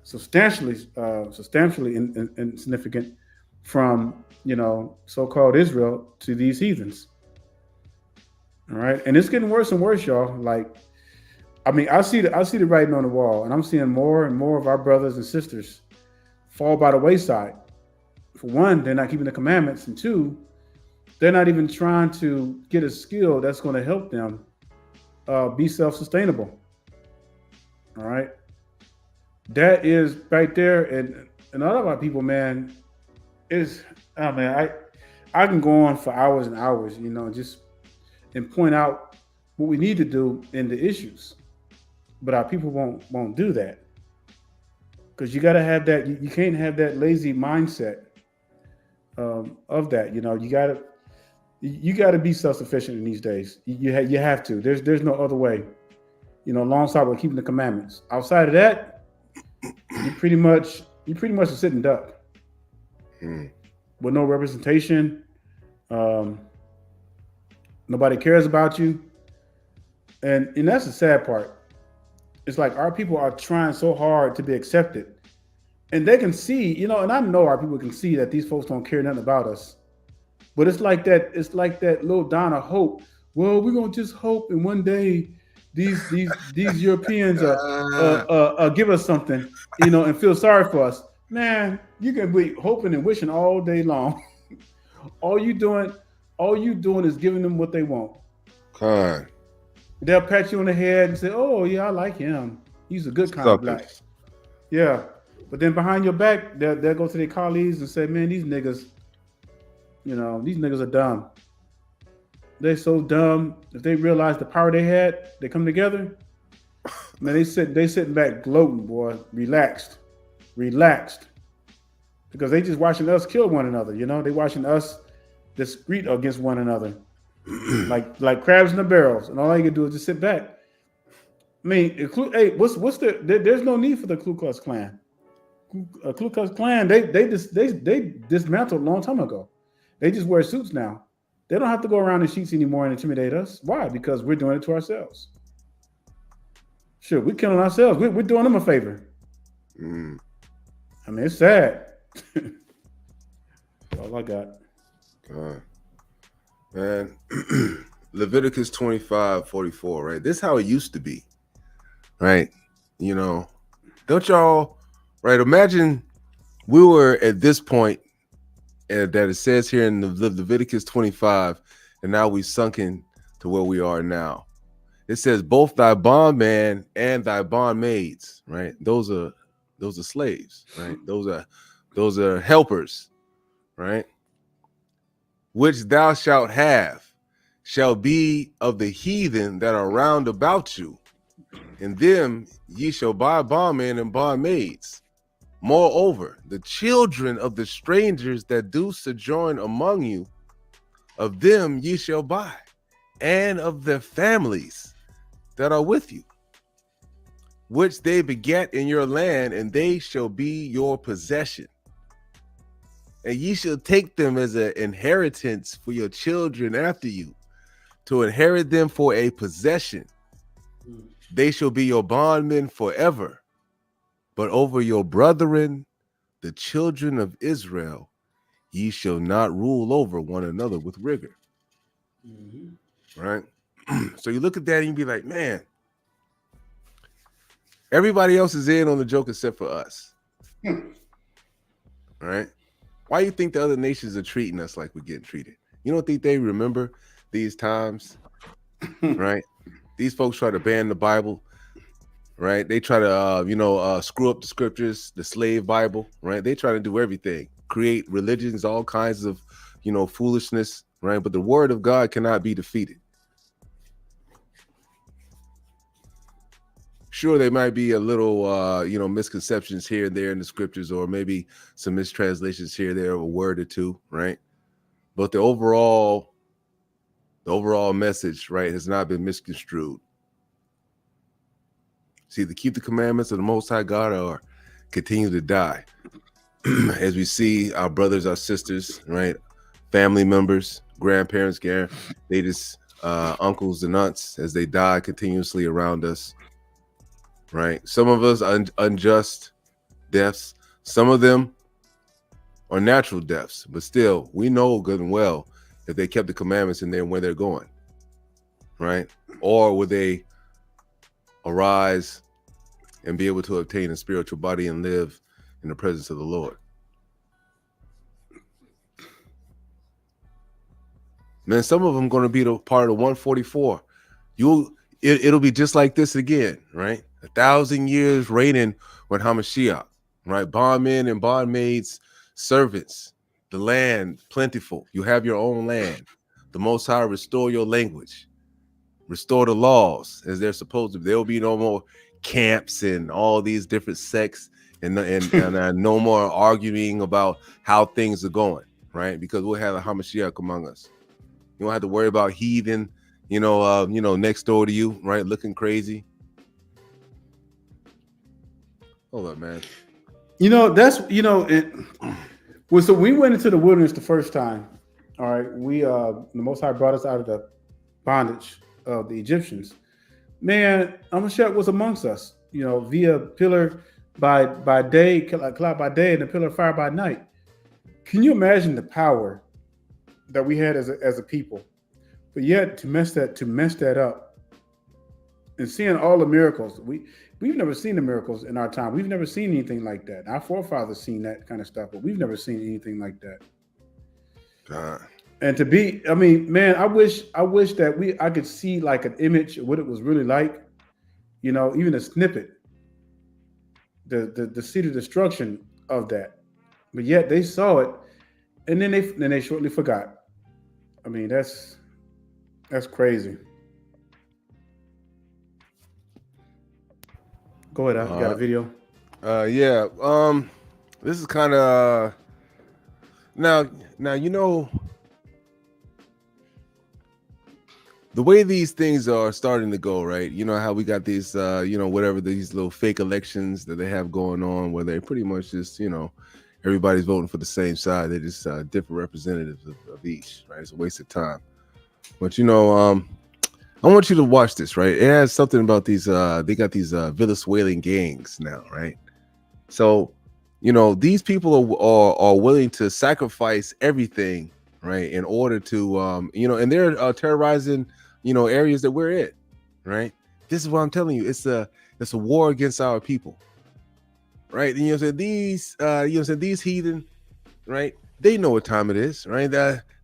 substantially insignificant from so-called Israel to these heathens. All right, and it's getting worse and worse, y'all. Like, I see the writing on the wall, and I'm seeing more and more of our brothers and sisters fall by the wayside. For one, they're not keeping the commandments, and two, they're not even trying to get a skill that's going to help them be self-sustainable. All right, that is right there, and a lot of our people, man, I can go on for hours and hours, just and point out what we need to do in the issues, but our people won't do that, because you got to have that. You can't have that lazy mindset of that. You gotta be self sufficient in these days. You have to. There's no other way. Alongside with keeping the commandments. Outside of that, you pretty much a sitting duck Hmm. with no representation. Um, Nobody cares about you, and that's the sad part. It's like our people are trying so hard to be accepted, and they can see, and I know our people can see that these folks don't care nothing about us. But it's like that. It's like that little Donna hope. Well, we're gonna just hope, and one day these Europeans Ah, give us something, and feel sorry for us. Man, you can be hoping and wishing all day long. all you doing, all you doing is giving them what they want. con They'll pat you on the head and say, "Oh yeah, I like him. He's a good kind of black." suckers. Yeah, but then behind your back, they'll go to their colleagues and say, "Man, these niggas are dumb. They're so dumb. If they realize the power they had, they come together. Man, they sitting back gloating, boy, relaxed, because they just watching us kill one another. They watching us discreet against one another, like crabs in the barrels, and all you can do is just sit back. I mean, hey, what's there's no need for the Ku Klux Klan. Ku Klux Klan, they dismantled a long time ago. They just wear suits now. They don't have to go around in sheets anymore and intimidate us. Why? Because we're doing it to ourselves. Sure, we're killing ourselves. We're doing them a favor. Mm, I mean, it's sad. All I got. con. Man, Leviticus 25:44, right? This is how it used to be, right? Don't y'all, right? Imagine we were at this point that it says here in the Leviticus 25, and now we sunken to where we are now. It says both thy bondman and thy bondmaids, right? Those are slaves, right? Those are helpers, right? Which thou shalt have shall be of the heathen that are round about you, and them ye shall buy bondmen and bondmaids. Moreover, the children of the strangers that do sojourn among you, of them ye shall buy, and of their families that are with you, which they beget in your land, and they shall be your possession. And ye shall take them as an inheritance for your children after you, to inherit them for a possession. They shall be your bondmen forever. But over your brethren, the children of Israel, ye shall not rule over one another with rigor. Right? So you look at that and you be like, man, everybody else is in on the joke except for us. Right? Why do you think the other nations are treating us like we're getting treated? You don't think they remember these times? Right? These folks try to ban the Bible. Right? They try to, screw up the scriptures, the slave Bible. Right? They try to do everything, create religions, all kinds of, foolishness. Right? But the word of God cannot be defeated. Sure, there might be a little, misconceptions here and there in the scriptures, or maybe some mistranslations here, there, a word or two, right? But the overall message, right, has not been misconstrued. See, to keep the commandments of the Most High God or continue to die. As we see our brothers, our sisters, right, family members, grandparents, they just uncles and aunts, as they die continuously around us. Right, some of us unjust deaths, some of them are natural deaths, but still, we know good and well if they kept the commandments and then where they're going, right? Or would they arise and be able to obtain a spiritual body and live in the presence of the Lord? Man, some of them going to be the part of the 144. It'll be just like this again, right? 1,000 years reigning with Hamashiach, right? Bondmen and bondmaids, servants, the land plentiful. You have your own land. The Most High restore your language, restore the laws as they're supposed to be. There will be no more camps and all these different sects, and no more arguing about how things are going, right? Because we'll have a Hamashiach among us. You don't have to worry about heathen, next door to you, right? Looking crazy. Hold up, man. So we went into the wilderness the first time. All right. The Most High brought us out of the bondage of the Egyptians. Man, Hamashiach was amongst us, via pillar by day, cloud by day, and a pillar of fire by night. Can you imagine the power that we had as a people? But yet to mess that up, and seeing all the miracles, we've never seen the miracles in our time. We've never seen anything like that. Our forefathers seen that kind of stuff, but we've never seen anything like that. And I wish that I could see like an image of what it was really like, even a snippet, the seed of destruction of that. But yet they saw it, and then they shortly forgot. I mean, that's crazy. Go ahead. I got a video. Yeah. This is kind of now. The way these things are starting to go, right? You know how we got these, whatever these little fake elections that they have going on, where they pretty much just, everybody's voting for the same side. They're just different representatives of each, right? It's a waste of time. But I want you to watch this, right? It has something about these. They got these Venezuelan gangs now, right? So, these people are willing to sacrifice everything, right, in order to, and they're terrorizing, areas that we're in, right? This is what I'm telling you. It's a war against our people, right? And these heathen, right? They know what time it is, right?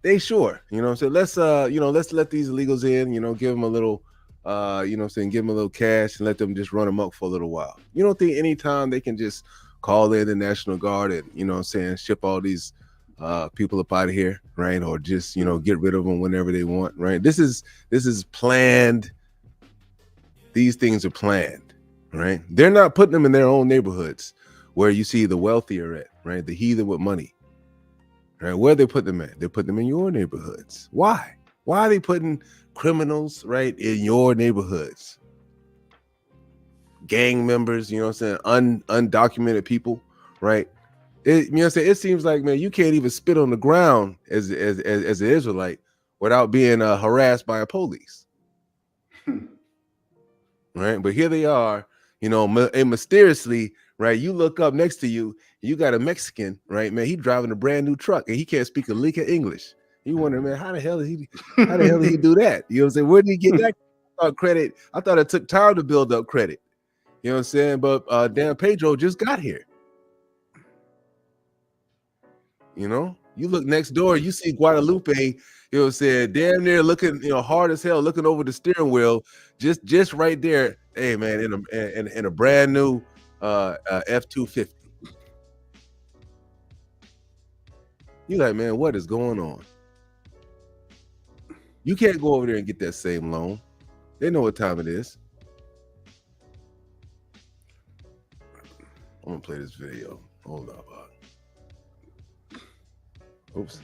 They sure, so let's let these illegals in, give them a little, give them a little cash and let them just run amok for a little while. You don't think anytime they can just call in the National Guard and, ship all these people up out of here, right? Or just, get rid of them whenever they want, right? This is planned. These things are planned, right? They're not putting them in their own neighborhoods where you see the wealthier at, right? The heathen with money. Right, where they put them at? They put them in your neighborhoods. Why? Why are they putting criminals, right, in your neighborhoods? Gang members, undocumented people, right? It seems like, man, you can't even spit on the ground as an Israelite without being harassed by a police. Right, but here they are, and mysteriously, right? You look up next to you, you got a Mexican, right, man? He driving a brand new truck and he can't speak a lick of English. You wonder, man, how the hell did he do that? You know what I'm saying? Where did he get that credit? I thought it took time to build up credit. You know what I'm saying? But Dan Pedro just got here. You look next door, you see Guadalupe, damn near looking, hard as hell, looking over the steering wheel, just right there. Hey, man, in a brand new F-250. You like, man, what is going on? You can't go over there and get that same loan. They know what time it is. I'm gonna play this video. Hold up. Oops.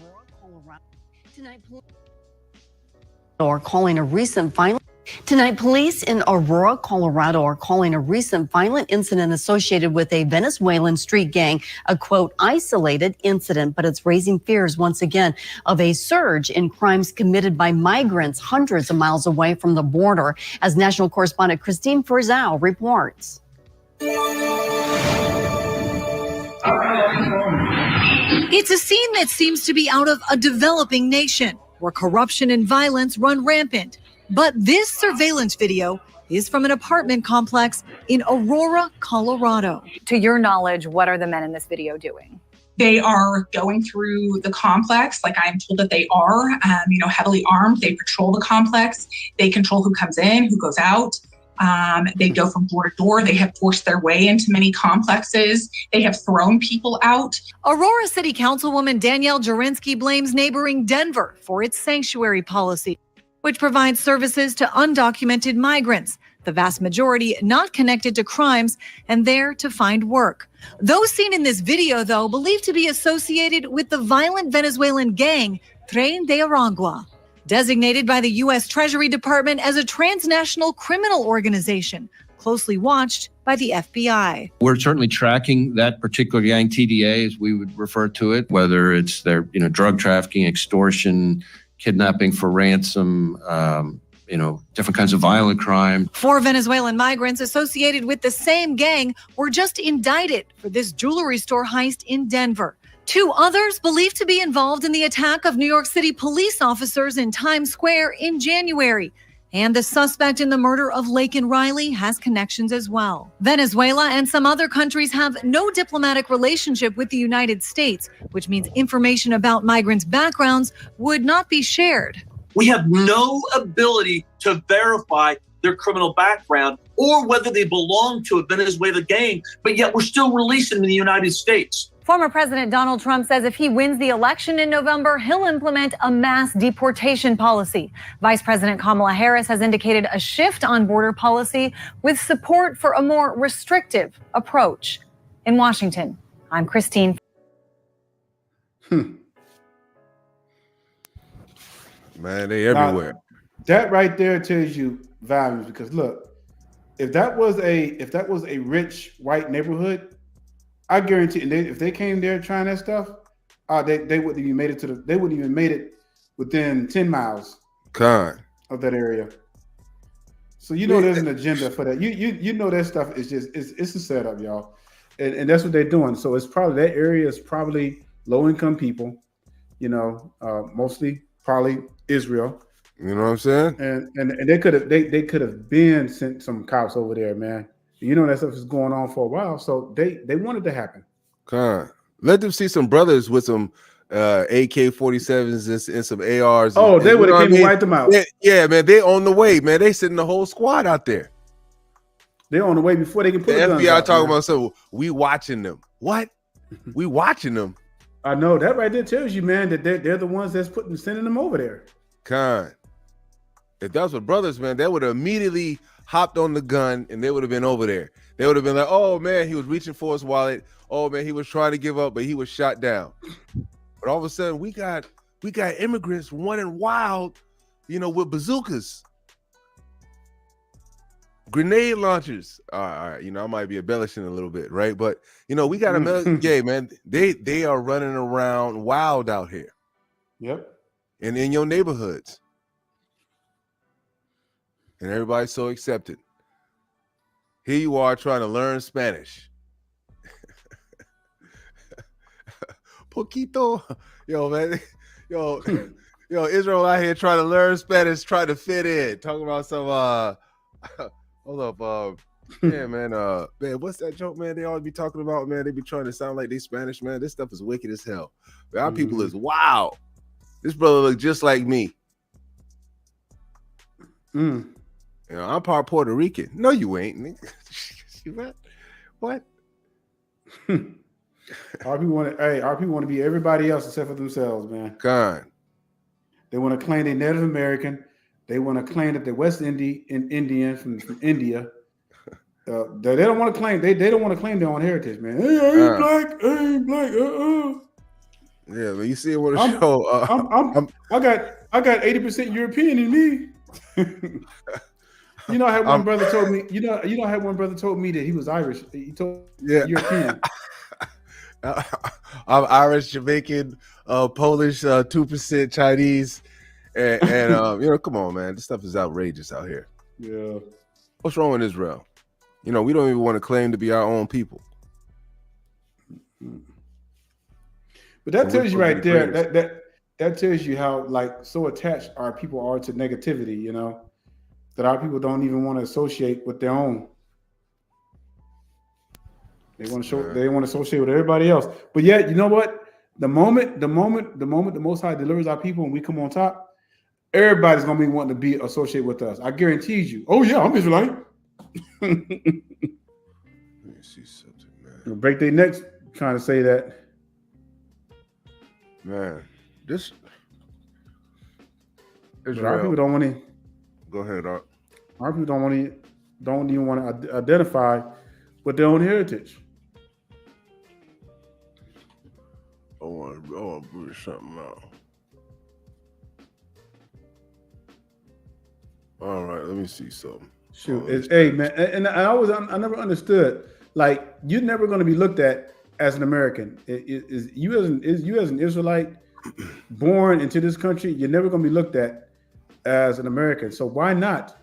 Tonight, police in Aurora, Colorado are calling a recent violent incident associated with a Venezuelan street gang a, quote, isolated incident, but it's raising fears once again of a surge in crimes committed by migrants hundreds of miles away from the border, as national correspondent Christine Frizzell reports. It's a scene that seems to be out of a developing nation where corruption and violence run rampant. But this surveillance video is from an apartment complex in Aurora, Colorado. To your knowledge, what are the men in this video doing? They are going through the complex, like I am told that they are, heavily armed. They patrol the complex. They control who comes in, who goes out. They go from door to door. They have forced their way into many complexes. They have thrown people out. Aurora City Councilwoman Danielle Jurinsky blames neighboring Denver for its sanctuary policy, which provides services to undocumented migrants. the vast majority not connected to crimes and there to find work. Those seen in this video, though, believed to be associated with the violent Venezuelan gang Tren de Aragua, designated by the U.S. Treasury Department as a transnational criminal organization, closely watched by the FBI. We're certainly tracking that particular gang, TDA, as we would refer to it, whether it's their drug trafficking, extortion, kidnapping for ransom, different kinds of violent crime. 4 Venezuelan migrants associated with the same gang were just indicted for this jewelry store heist in Denver. 2 others believed to be involved in the attack of New York City police officers in Times Square in January. And the suspect in the murder of Laken Riley has connections as well. Venezuela and some other countries have no diplomatic relationship with the United States, which means information about migrants' backgrounds would not be shared. We have no ability to verify their criminal background or whether they belong to a Venezuela gang, but yet we're still releasing them in the United States. Former President Donald Trump says if he wins the election in November, he'll implement a mass deportation policy. Vice President Kamala Harris has indicated a shift on border policy with support for a more restrictive approach. In Washington, I'm Christine. Man, they everywhere. Now, that right there tells you values, because look, if that was a rich white neighborhood, I guarantee, and if they came there trying that stuff, they wouldn't even made it they wouldn't even made it within 10 miles of that area. So there's an agenda for that. You know that stuff is just it's a setup, y'all, and that's what they're doing. So it's probably that area is probably low income people, mostly probably Israel. You know what I'm saying? And they could have been sent some cops over there, man. That stuff is going on for a while, so they wanted to happen. Let them see some brothers with some AK-47s and some ARs. Oh, they would have came and wiped them out. Yeah, man, they on the way, man. They sending the whole squad out there. They're on the way before they can put the guns FBI out, talking man. about something. We watching them. What? We watching them. I know that right there tells you, man, that they're the ones that's sending them over there. If that was with brothers, man, they would have immediately hopped on the gun and they would have been over there. They would have been like, oh man, he was reaching for his wallet. Oh man, he was trying to give up, but he was shot down. But all of a sudden, we got immigrants running wild, with bazookas, grenade launchers. All right, I might be embellishing a little bit, right? But we got American gay, man. They are running around wild out here. Yep. And in your neighborhoods. And everybody's so accepted. Here you are trying to learn Spanish. Poquito. Yo, man. Yo, Israel out here trying to learn Spanish, trying to fit in. Talking about some hold up. Yeah, man, what's that joke, man? They always be talking about, man. They be trying to sound like they Spanish, man. This stuff is wicked as hell. But our people is wow. This brother look just like me. I'm part Puerto Rican. No, you ain't. What? Our people want to be everybody else except for themselves, man. They want to claim they're Native American. They want to claim that they're West Indian from India. They don't want to claim they don't want to claim their own heritage, man. Hey, I ain't black. Yeah, but you see what a show. I got 80% European in me. I had one brother told me. I had one brother told me that he was Irish. He told European. I'm Irish, Jamaican, Polish, 2% Chinese, and come on, man, this stuff is outrageous out here. Yeah. What's wrong with Israel? We don't even want to claim to be our own people. But that tells you right there that tells you how so attached our people are to negativity. That our people don't even want to associate with their own. They want to associate with everybody else. But yet, you know what? The moment the Most High delivers our people and we come on top, everybody's gonna be wanting to be associated with us. I guarantee you. Oh yeah, I'm Israelite. Let me see something, man. They'll break their necks trying to say that. Man, this Israel. Our people don't want to. Go ahead, Art. Our people don't want to don't even want to identify with their own heritage. I want to bring something out. All right, let me see something. Shoot, hey man, and I never understood. Like, you're never going to be looked at as an American. Is you as an Israelite born into this country, you're never going to be looked at as an American. So why not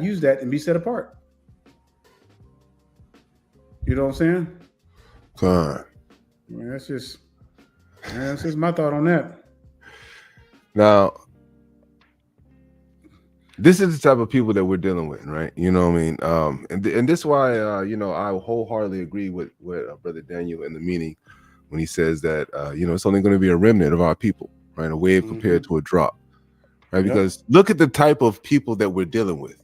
use that and be set apart? You know what I'm saying? God. Man, that's just my thought on that. Now, this is the type of people that we're dealing with, right? You know what I mean? And this is why, I wholeheartedly agree with Brother Daniel in the meaning when he says that, it's only going to be a remnant of our people, right? A wave compared to a drop, right? Because look at the type of people that we're dealing with,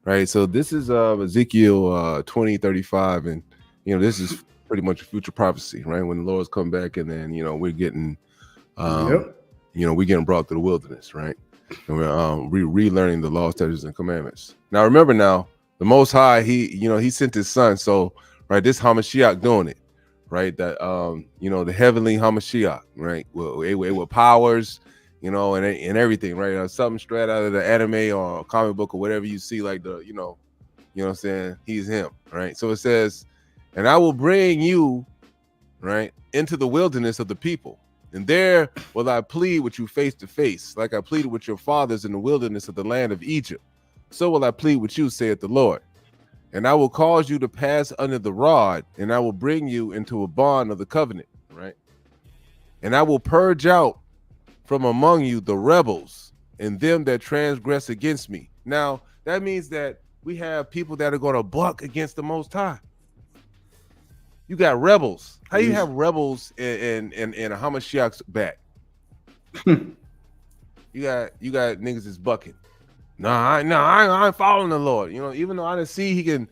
right? So this is Ezekiel 20:35, and, this is pretty much a future prophecy, right? When the Lord's come back, and then, we're getting, we're getting brought to the wilderness, right? And we're relearning the law, statutes, and commandments. Now, remember, the Most High, he sent his son. So, right, this Hamashiach doing it, right? That the heavenly Hamashiach, right? With powers, and everything, right? Something straight out of the anime or a comic book or whatever you see, like the, you know what I'm saying? He's him, right? So it says, and I will bring you, right, into the wilderness of the people. And there will I plead with you face to face, like I pleaded with your fathers in the wilderness of the land of Egypt. So will I plead with you, saith the Lord. And I will cause you to pass under the rod, and I will bring you into a bond of the covenant, right? And I will purge out from among you the rebels and them that transgress against me. Now, that means that we have people that are going to buck against the Most High. You got rebels. How you have rebels in a Hamashiach's back? You got niggas that's bucking. I ain't following the Lord. Even though I didn't see he can,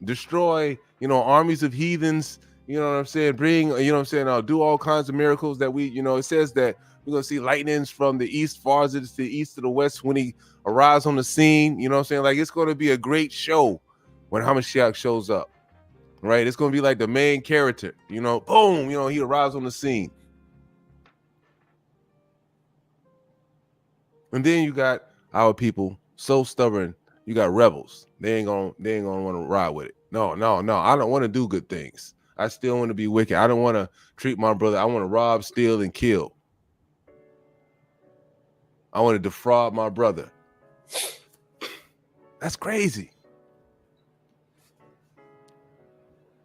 destroy, armies of heathens. You know what I'm saying? Bring, do all kinds of miracles that we, it says that we're gonna see lightnings from the east, far as it's the east to the west when he arrives on the scene. You know what I'm saying? Like, it's gonna be a great show when Hamashiach shows up. Right, it's gonna be like the main character, boom, he arrives on the scene. And then you got our people so stubborn, you got rebels. They ain't gonna want to ride with it. No, I don't want to do good things. I still want to be wicked. I don't want to treat my brother. I want to rob, steal, and kill. I want to defraud my brother. That's crazy.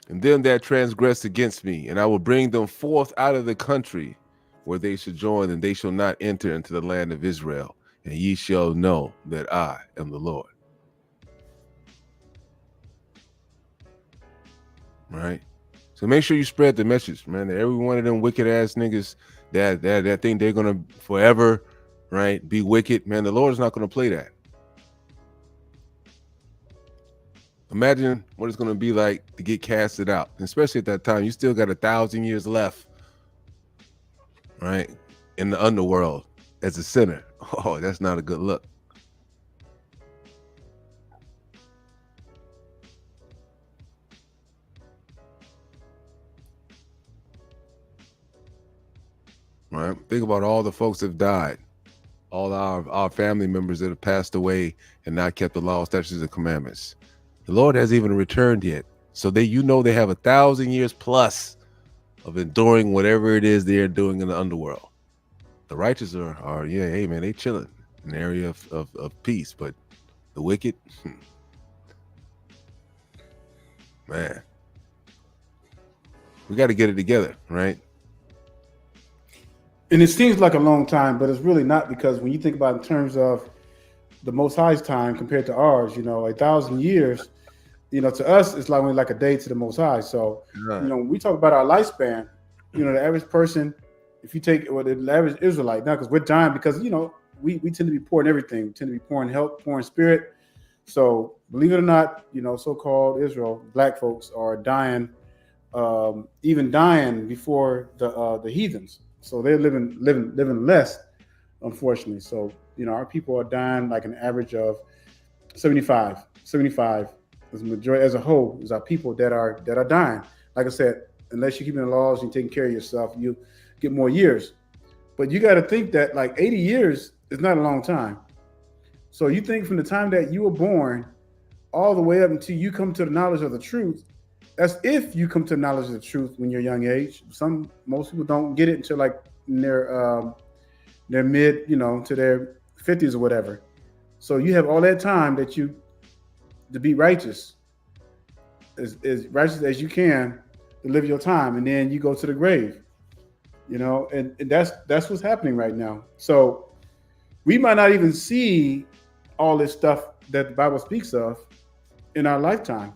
And them that transgress against me, and I will bring them forth out of the country where they should join, and they shall not enter into the land of Israel, and ye shall know that I am the Lord. Right? So make sure you spread the message, man, that every one of them wicked ass niggas that think they're gonna forever, right, be wicked, man, the Lord's not gonna play that. Imagine what it's going to be like to get casted out, especially at that time. You still got 1,000 years left, right, in the underworld as a sinner. Oh, that's not a good look. Right? Think about all the folks that have died, all our family members that have passed away and not kept the law, statutes, and commandments. The Lord hasn't even returned yet. So they have 1,000 years plus of enduring whatever it is they're doing in the underworld. The righteous are hey man, they chilling in the area of peace, but the wicked, man, we got to get it together, right? And it seems like a long time, but it's really not, because when you think about it in terms of the Most High's time compared to ours, 1,000 years, to us, it's only like a day to the Most High. So, when we talk about our lifespan, the average person, if you take the average Israelite, now, because we're dying because, we tend to be poor in everything. We tend to be poor in health, poor in spirit. So believe it or not, so-called Israel, black folks are dying, even dying before the heathens. So they're living less, unfortunately. So, our people are dying like an average of 75 as a majority, as a whole, is our people that are dying. Like I said, unless you're keeping the laws and taking care of yourself, you get more years. But you got to think that like 80 years is not a long time. So you think from the time that you were born all the way up until you come to the knowledge of the truth. That's if you come to the knowledge of the truth when you're a young age. Most people don't get it until like in their mid, to their 50s or whatever. So you have all that time that you to be righteous, as righteous as you can to live your time, and then you go to the grave. And that's what's happening right now. So we might not even see all this stuff that the Bible speaks of in our lifetime,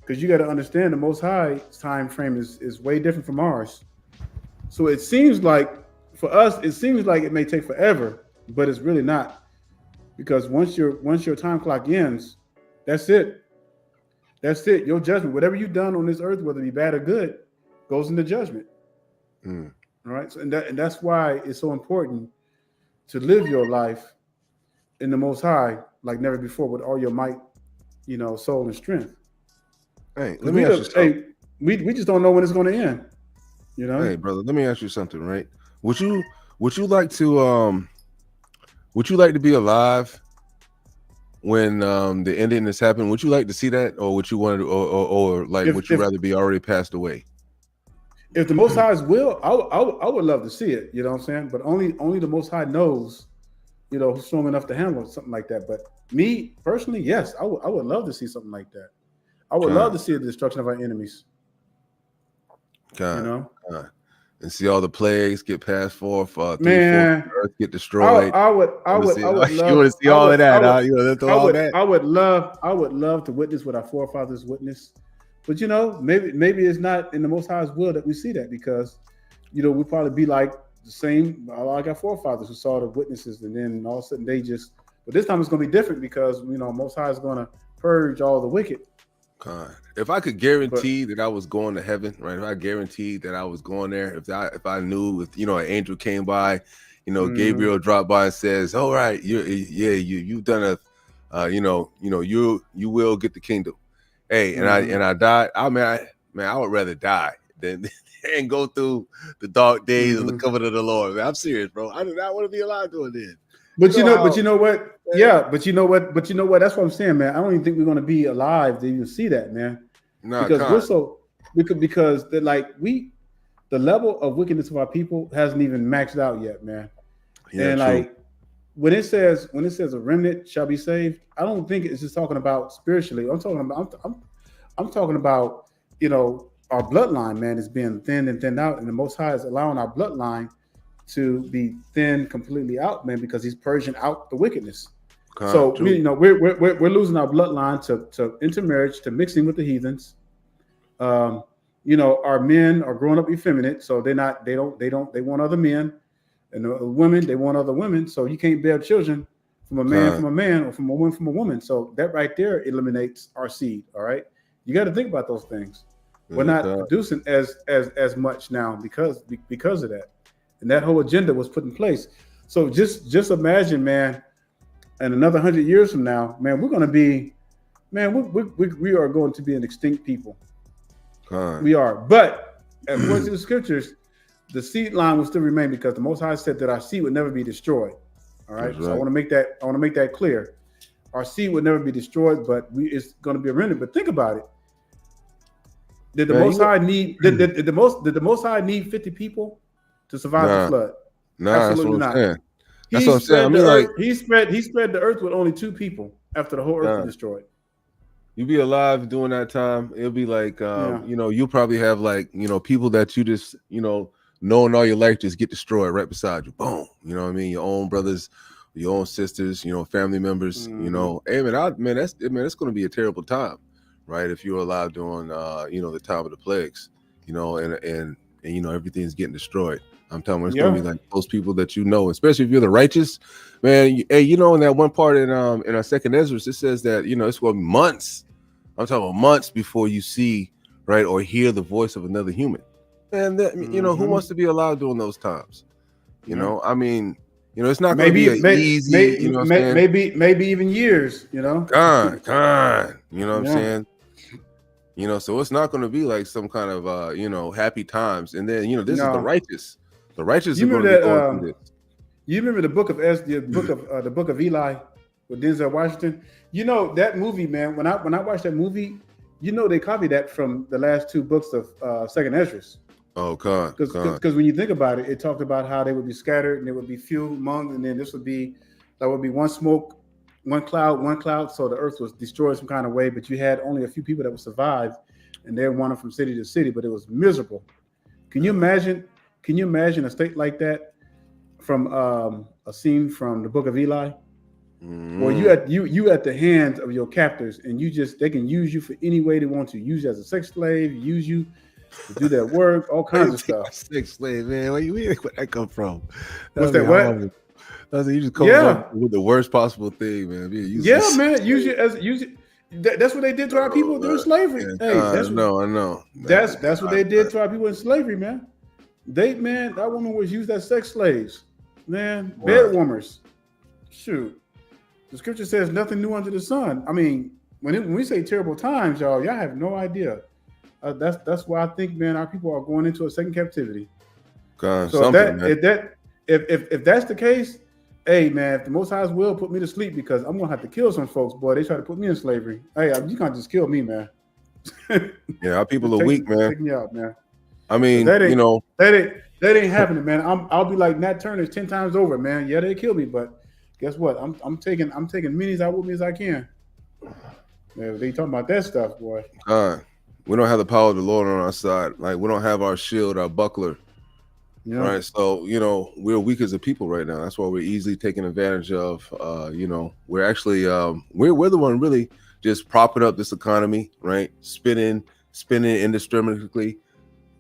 because you got to understand the Most High time frame is way different from ours. So it seems like for us, it may take forever, but it's really not, because once your time clock ends, that's it. That's it. Your judgment, whatever you've done on this earth, whether it be bad or good, goes into judgment. All right. So, and that's why it's so important to live your life in the Most High like never before, with all your might, soul and strength. Hey, let me ask you something. We just don't know when it's going to end. Hey, brother, let me ask you something. Right? Would you like to be alive when the ending has happened? Would you like to see that, or would you want to, or would you rather be already passed away? If the Most High's will, I would love to see it. You know what I'm saying? But only the Most High knows, who's strong enough to handle something like that. But me personally, yes, I would love to see something like that. I would love to see the destruction of our enemies. And see all the plagues get passed forth. Man, earth get destroyed. I would love. You want to see all of that? I would love to witness what our forefathers witnessed. But maybe it's not in the Most High's will that we see that, because we'll probably be like the same like our forefathers who saw the witnesses, and then all of a sudden but this time it's going to be different, because Most High is going to purge all the wicked. God, if I could guarantee that I was going to heaven, right? If I guaranteed that I was going there, if I knew, if an angel came by, Gabriel dropped by and says, "All right, you've done you will get the kingdom." Hey, and I died. I would rather die than and go through the dark days of the covenant of the Lord. Man, I'm serious, bro. I do not want to be alive doing this. But you know what? Yeah, but you know what? That's what I'm saying, man. I don't even think we're going to be alive to even see that, man. No, because the level of wickedness of our people hasn't even maxed out yet, man. Yeah, and true. when it says a remnant shall be saved, I don't think it's just talking about spiritually. I'm talking about our bloodline, man, is being thinned and thinned out, and the Most High is allowing our bloodline to be thinned completely out, man, because He's purging out the wickedness. So we're losing our bloodline to intermarriage, to mixing with the heathens. Our men are growing up effeminate, so they want other men, and the women, they want other women. So you can't bear children from a man from a man, or from a woman from a woman. So that right there eliminates our seed. All right, you got to think about those things. We're not producing as much now because of that, and that whole agenda was put in place. So just imagine, man. And another 100 years from now, man, we're going to be, man, we are going to be an extinct people. We are. But according to the scriptures, the seed line will still remain, because the Most High said that our seed would never be destroyed. All right. So I want to make that clear. Our seed would never be destroyed, but it's going to be a remnant. But think about it. Did the Most High need did the Most High need 50 people to survive the flood? Absolutely not. That's what I'm saying. He spread the earth with only 2 people after the whole earth was destroyed. You be alive during that time, it'll be like you'll probably have people that you just knowing all your life just get destroyed right beside you. Boom. You know what I mean? Your own brothers, your own sisters, family members. Hey man, that's gonna be a terrible time, right? If you're alive during the time of the plagues, and everything's getting destroyed. I'm telling you, it's gonna be like those people that especially if you're the righteous, man. Hey, in that one part in our second Ezra, it says that it's going to be months. I'm talking about months before you see, right, or hear the voice of another human. And who wants to be alive during those times? I mean, You know, it's not going to be an easy. You know what I'm saying? Maybe even years. You know. God. You know what I'm Yeah. saying? You know, so it's not going to be like some kind of you know, happy times. And then, you know, this is the righteous. The righteous are going to be going through this. You remember the book of the book of Eli with Denzel Washington? You know that movie, man. When I watched that movie, you know they copied that from the last two books of Second Esdras. Oh God! Because when you think about it, it talked about how they would be scattered and there would be few among, and then this would be one smoke, one cloud. So the earth was destroyed some kind of way, but you had only a few people that would survive, and they wandered from city to city, but it was miserable. Can you imagine? Can you imagine a state like that? From a scene from the book of Eli, where you at the hands of your captors, and they can use you for any way they want to. Use you as a sex slave, use you to do their work, all kinds of stuff. Sex slave, man. Where that come from? What's that? What? You just come up with the worst possible thing, man. Man. That's what they did to our people during slavery. Hey, I know. That's what they did to our people in slavery, man. That woman was used as sex slaves. Man, bed warmers. Shoot. The scripture says nothing new under the sun. I mean, when we say terrible times, y'all have no idea. That's why I think, man, our people are going into a second captivity. God, so if that's the case, hey man, if the Most High's will put me to sleep, because I'm gonna have to kill some folks, boy. They try to put me in slavery. Hey, you can't just kill me, man. Yeah, our people are weak, man. Take me out, man. I mean, that ain't happening, man. I'll be like Nat Turner 10 times over, man. Yeah, they kill me, but guess what? I'm taking minis out with me as I can. Man, they talking about that stuff, boy. We don't have the power of the Lord on our side. Like, we don't have our shield, our buckler. Yeah. Right. So, you know, we're weak as a people right now. That's why we're easily taken advantage of. You know, we're actually we're the one really just propping up this economy, right? Spinning indiscriminately.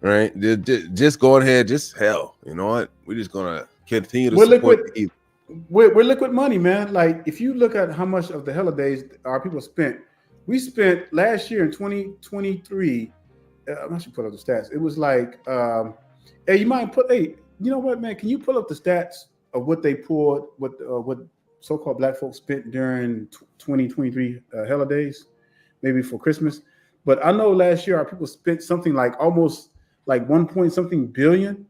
Right, just go ahead, just hell. You know what? We're just gonna continue to support the evil. We're liquid money, man. Like if you look at how much of the holidays our people spent, we spent last year in 2023. I should put up the stats. It was like, hey, you might put, hey, you know what, man? Can you pull up the stats of what they pulled, what so-called Black folks spent during 2023 holidays, maybe for Christmas? But I know last year our people spent something like almost like 1 point something billion.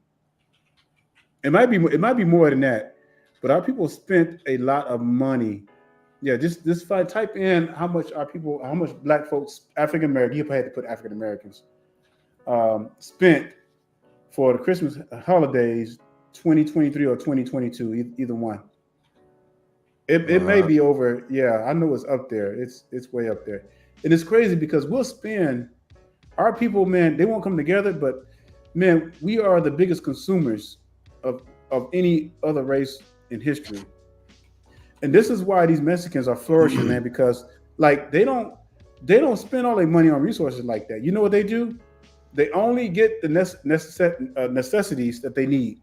It might be more than that, but our people spent a lot of money. Yeah, just type in how much Black folks, African American, you had to put African Americans, spent for the Christmas holidays, 2023 or 2022, either one. It may be over. Yeah, I know it's up there. It's way up there, and it's crazy because we'll spend. Our people, man, they won't come together, but man, we are the biggest consumers of any other race in history. And this is why these Mexicans are flourishing, man, because like they don't spend all their money on resources like that. You know what they do? They only get the necessities that they need.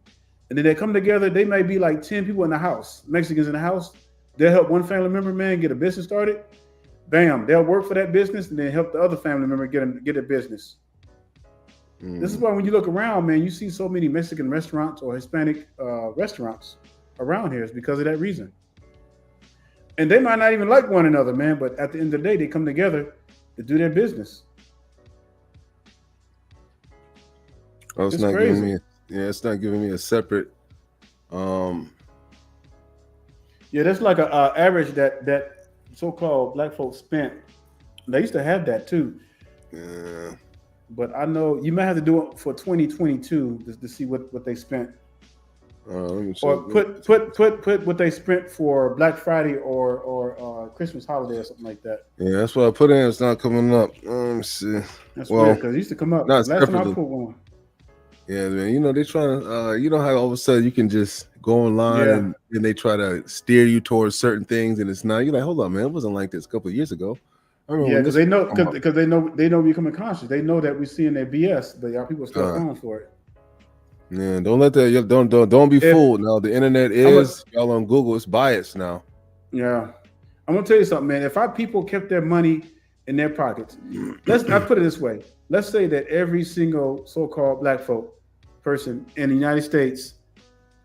And then they come together, they may be like 10 people in the house, Mexicans in the house. They'll help one family member, man, get a business started. Bam, they'll work for that business and then help the other family member get a business. This is why when you look around, man, you see so many Mexican restaurants or Hispanic restaurants around here. It's because of that reason. And they might not even like one another, man, but at the end of the day, they come together to do their business. Oh, it's not crazy. It's not giving me a separate. Yeah, that's like a average that so-called Black folks spent. They used to have that too. Yeah. But I know you might have to do it for 2022 just to see what they spent. Or put what they spent for Black Friday or Christmas holiday or something like that. Yeah, that's what I put in. It's not coming up. Let me see. That's weird because it used to come up. Last time I put one. Yeah, man. You know they trying to. You know how all of a sudden you can just go online and they try to steer you towards certain things, and it's not. You're like, hold on, man. It wasn't like this a couple of years ago. Yeah, because they know we're becoming conscious. They know that we're seeing their BS, but y'all people are still falling for it. Yeah, don't let that. Don't be fooled. Now the internet is y'all on Google. It's biased now. Yeah, I'm gonna tell you something, man. If our people kept their money in their pockets, I put it this way. Let's say that every single so-called Black folk person in the United States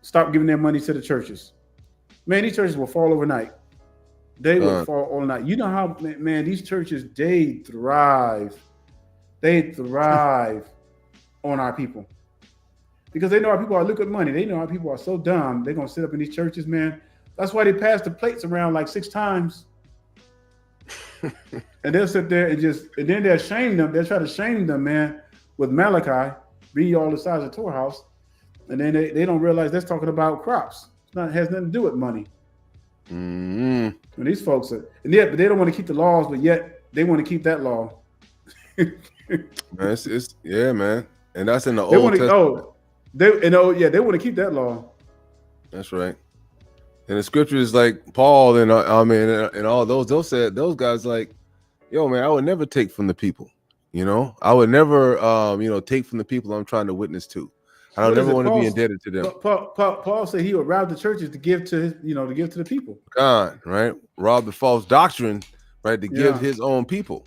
stopped giving their money to the churches. Man, these churches will fall overnight. They will fall overnight. You know how, man, these churches, they thrive. They thrive on our people. Because they know our people are look at money. They know our people are so dumb. They're going to sit up in these churches, man. That's why they pass the plates around like 6 times. And they'll sit there and then they'll shame them. They'll try to shame them, man, with Malachi, be all the size of the storehouse. And then they don't realize that's talking about crops. It has nothing to do with money. Mm-hmm. When these folks are, but they don't want to keep the laws, but yet they want to keep that law. Man, yeah, man. And that's in the Old Testament. They want to keep that law. That's right. And the scriptures like Paul and and all those said, those guys like, yo, man, I would never take from the people. I would never take from the people I'm trying to witness to. I don't ever want to be indebted to them. Paul said he would rob the churches to give to his, to give to the people. God, right? Rob the false doctrine, right? To give his own people,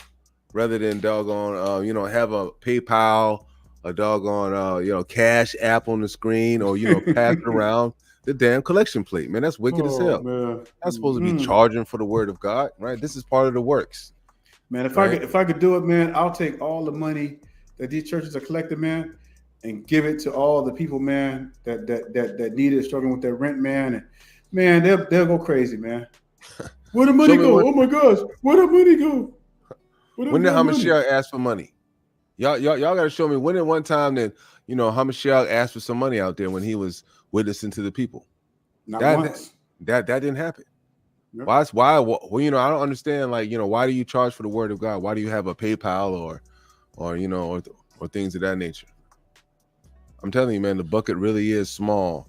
rather than doggone, have a PayPal, a doggone, Cash App on the screen, or pass around the damn collection plate. Man, that's wicked as hell. Man. Not supposed to be charging for the word of God, right? This is part of the works. Man, if I could do it, man, I'll take all the money that these churches are collecting, man, and give it to all the people, man, that need it, struggling with their rent, man. And man, they'll go crazy, man. Where the money go? Oh my gosh, where the money go? When did Hamashiach ask for money? Y'all got to show me when at one time that Hamashiach asked for some money out there when he was witnessing to the people. Not once. That didn't happen. Yep. Why? Well, I don't understand. Like, why do you charge for the word of God? Why do you have a PayPal or things of that nature? I'm telling you, man, the bucket really is small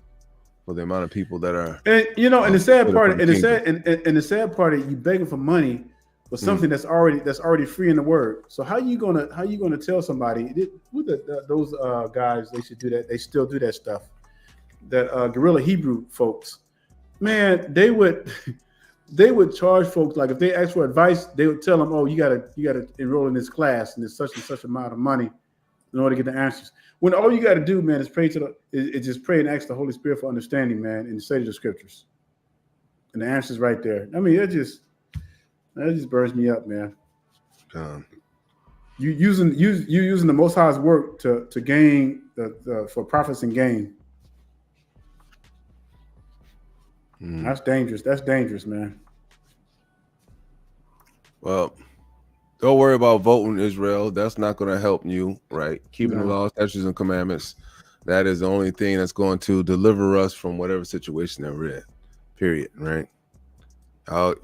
for the amount of people that are. And and the sad part, the sad part is you begging for money for something that's already free in the word. So how you gonna tell somebody those guys they should do that? They still do that stuff. That guerrilla Hebrew folks, man, they would charge folks, like if they ask for advice, they would tell them, oh, you gotta enroll in this class and it's such and such amount of money in order to get the answers. When all you got to do, man, is just pray and ask the Holy Spirit for understanding, man, and study the scriptures, and the answer's right there. I mean, that just burns me up, man. You using the Most High's work to gain for profits and gain. That's dangerous. That's dangerous, man. Well, don't worry about voting, Israel. That's not going to help you, right? Keeping the laws, statutes, and commandments. That is the only thing that's going to deliver us from whatever situation that we're in. Period. Right? Oh,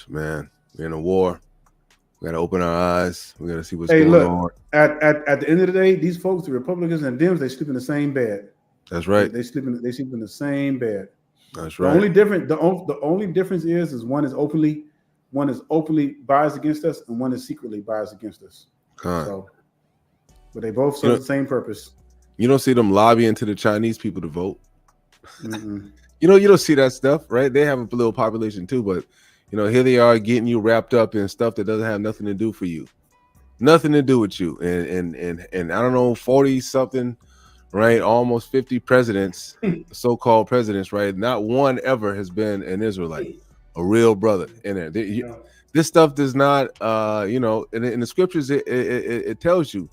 man, we're in a war. We got to open our eyes. We got to see what's going on. At the end of the day, these folks, the Republicans and Dems, they sleep in the same bed. That's right. They sleep in the same bed. That's right. The only difference is one is openly biased against us, and one is secretly biased against us. So, but they both serve the same purpose. You don't see them lobbying to the Chinese people to vote. You don't see that stuff, right? They have a little population too, but here they are getting you wrapped up in stuff that doesn't have nothing to do for you, nothing to do with you. And I don't know, 40 something, right? Almost 50 presidents, so-called presidents, right? Not one ever has been an Israelite. A real brother in there. This stuff does not, in the scriptures, it tells you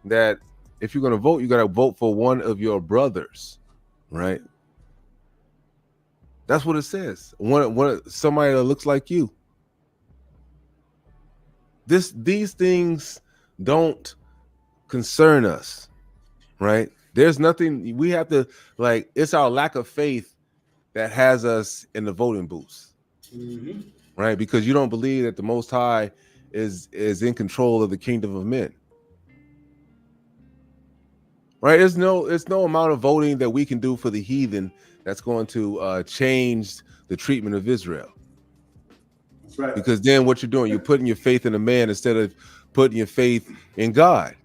that if you're going to vote, you got to vote for one of your brothers, right? That's what it says. Somebody that looks like you. These things don't concern us, right? There's nothing we have to it's our lack of faith that has us in the voting booths. Right, because you don't believe that the Most High is in control of the kingdom of men. Right, there's no amount of voting that we can do for the heathen that's going to change the treatment of Israel. That's right. Because then what you're doing, you're putting your faith in a man instead of putting your faith in God,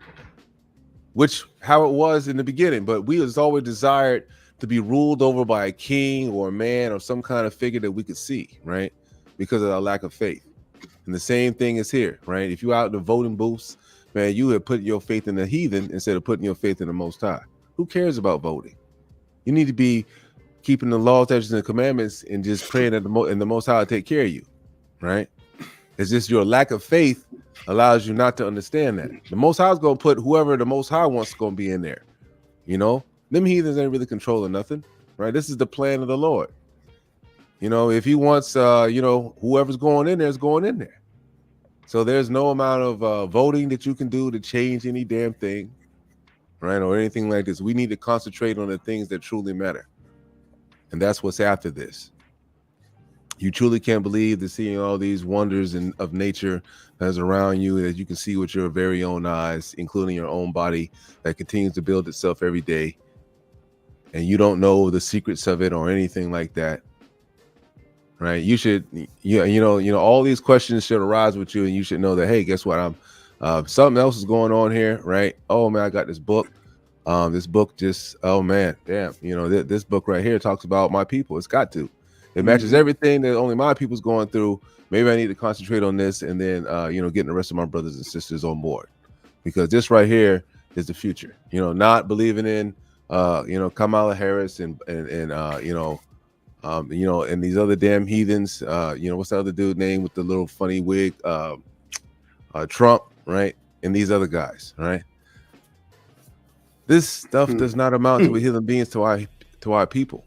which how it was in the beginning. But we has always desired to be ruled over by a king or a man or some kind of figure that we could see, right? Because of our lack of faith. And the same thing is here, right? If you're out in the voting booths, man, you have put your faith in the heathen instead of putting your faith in the Most High. Who cares about voting? You need to be keeping the laws, statutes, and commandments, and just praying that the Most High will take care of you, right? It's just your lack of faith allows you not to understand that. The Most High is going to put whoever the Most High wants going to be in there. You know, them heathens ain't really controlling nothing, right? This is the plan of the Lord. You know, if he wants, you know, whoever's going in there is going in there. So there's no amount of voting that you can do to change any damn thing, right? Or anything like this. We need to concentrate on the things that truly matter. And that's what's after this. You truly can't believe that seeing all these wonders of nature that's around you, that you can see with your very own eyes, including your own body that continues to build itself every day. And you don't know the secrets of it or anything like that. Right? You should, you know, all these questions should arise with you, and you should know that, hey, guess what? Something else is going on here, right? Oh man, I got this book. This book just, oh man, damn, you know, this book right here talks about my people. It's got to. It matches everything that only my people's going through. Maybe I need to concentrate on this, and then, you know, getting the rest of my brothers and sisters on board, because this right here is the future. You know, not believing in, you know, Kamala Harris and you know, and these other damn heathens. You know, what's the other dude name with the little funny wig? Trump, right? And these other guys, right? This stuff does not amount to a heathen beings to our people.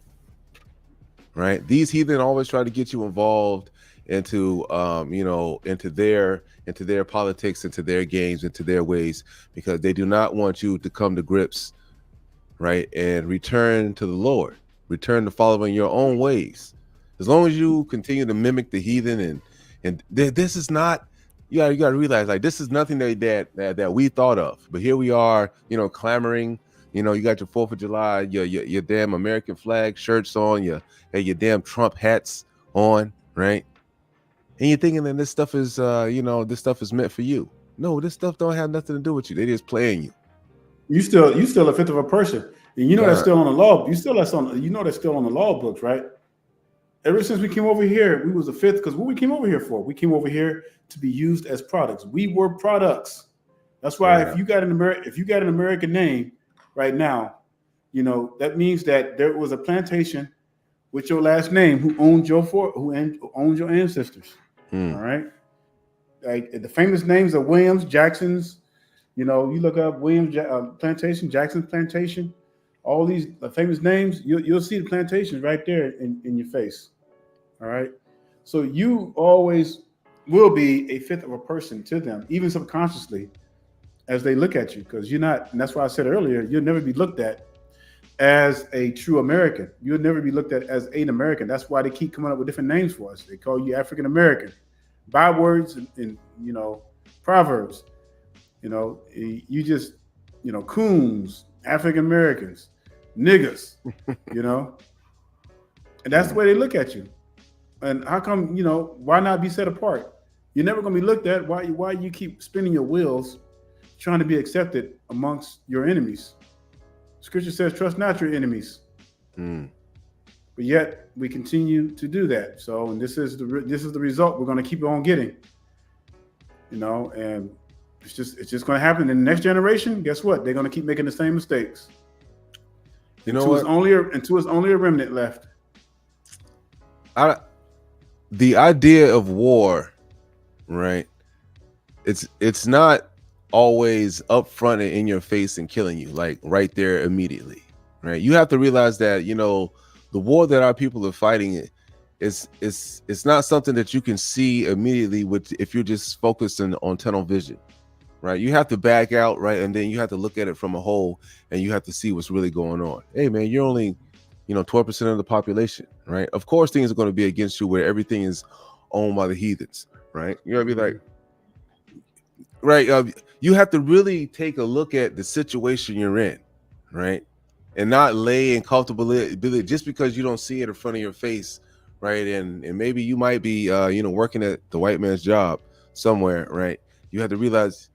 Right? These heathen always try to get you involved into you know, into their politics, into their games, into their ways, because they do not want you to come to grips, right, and return to the Lord, return to following your own ways. As long as you continue to mimic the heathen, and this is not, you gotta realize, like, this is nothing that we thought of, but here we are, you know, clamoring. You know, you got your 4th of July, your damn American flag shirts on, your damn Trump hats on, right? And you're thinking that this stuff is, you know, this stuff is meant for you. No, this stuff don't have nothing to do with you. They just playing you. You still a fifth of a person, and you know that's still on the law. You know that's still on the law books, right? Ever since we came over here, we was a fifth, because what we came over here for? We came over here to be used as products. We were products. That's why if you got an American name right now, you know, that means that there was a plantation with your last name who owned your ancestors. All right, like the famous names of Williams, Jacksons. You know, you look up Williams plantation, Jackson plantation, all these famous names. You'll see the plantations right there in your face. All right, so you always will be a fifth of a person to them, even subconsciously, as they look at you, because you're not, and that's why I said earlier, you'll never be looked at as a true American. You'll never be looked at as an American. That's why they keep coming up with different names for us. They call you African American, bywords and you know, proverbs. You know, you just, you know, coons, African Americans, niggas, you know, and that's the way they look at you. And how come, you know, why not be set apart? You're never going to be looked at. Why you keep spinning your wheels trying to be accepted amongst your enemies? Scripture says, trust not your enemies. But yet we continue to do that. So, and this is the result we're going to keep on getting, you know, and it's just going to happen in the next generation. Guess what? They're going to keep making the same mistakes. You know what? Until it's only a remnant left. The idea of war, right? It's not always up front and in your face and killing you, like right there immediately, right? You have to realize that, you know, the war that our people are fighting it's not something that you can see immediately if you're just focusing on tunnel vision, right? You have to back out, right? And then you have to look at it from a whole, and you have to see what's really going on. Hey man, you're only, you know, 12% of the population, right? Of course things are going to be against you where everything is owned by the heathens, right? You're gonna be like, right, you have to really take a look at the situation you're in, right? And not lay in comfortability just because you don't see it in front of your face, right? And maybe you might be you know, working at the white man's job somewhere, right? You have to realize,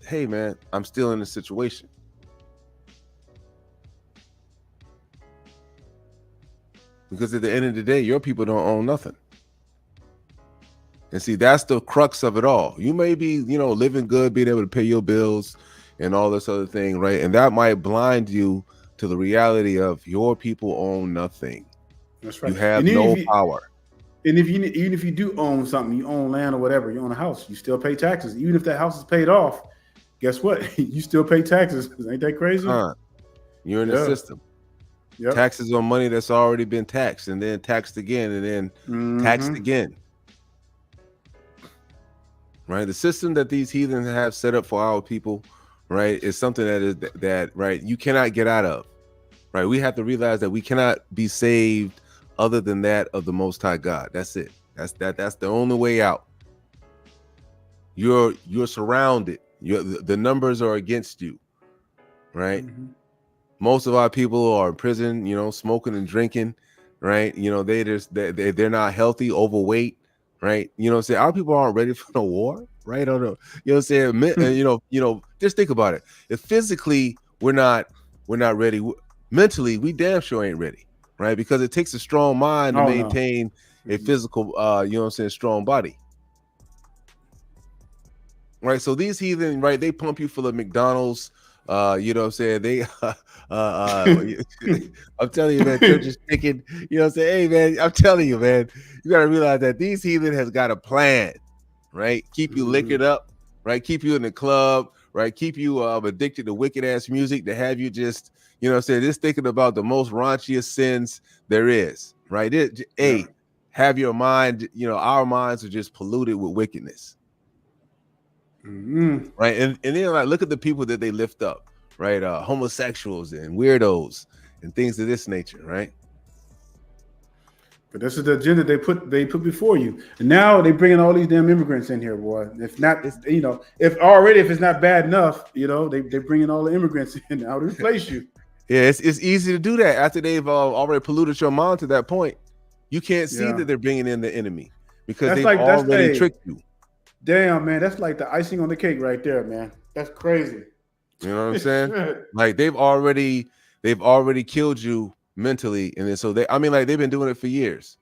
hey man, I'm still in a situation. Because at the end of the day, your people don't own nothing. And see, that's the crux of it all. You may be, you know, living good, being able to pay your bills and all this other thing, right? And that might blind you to the reality of your people own nothing. That's right. You have And no power. And even if you do own something, you own land or whatever, you own a house, you still pay taxes. Even if that house is paid off, guess what? You still pay taxes. Ain't that crazy? You're in the system. Yep. Taxes on money that's already been taxed, and then taxed again, and then taxed again. Right? The system that these heathens have set up for our people, right, is something that right, you cannot get out of. Right? We have to realize that we cannot be saved other than that of the Most High God. That's it. That's the only way out. You're surrounded. The numbers are against you. Right? Most of our people are in prison, you know, smoking and drinking, right? You know, they're not healthy, overweight, right? You know what I'm saying? Our people aren't ready for the war, right? You know what I'm saying? You know, just think about it. If physically we're not ready, mentally we damn sure ain't ready, right? Because it takes a strong mind to maintain a physical, you know what I'm saying, strong body. Right? So these heathen, right, they pump you full of McDonald's, you know what I'm saying? They I'm telling you, man, church is chicken. You know what I'm saying? Hey, man, I'm telling you, man, you got to realize that these heathen has got a plan, right? Keep you liquored up, right? Keep you in the club, right? Keep you addicted to wicked ass music to have you just, you know what I'm saying, just thinking about the most raunchiest sins there is, right? Hey, have your mind, you know, our minds are just polluted with wickedness. Right. And then like look at the people that they lift up, right? Homosexuals and weirdos and things of this nature, right? But this is the agenda they put before you. And now they bringing all these damn immigrants in here, boy. If not, you know, if it's not bad enough, you know, they bringing all the immigrants in now to replace you. Yeah, it's easy to do that after they've already polluted your mind to that point. You can't see that they're bringing in the enemy because they've already tricked you. Damn, man, that's like the icing on the cake right there, man. That's crazy. You know what I'm saying? Like they've already killed you mentally, and then so they've been doing it for years.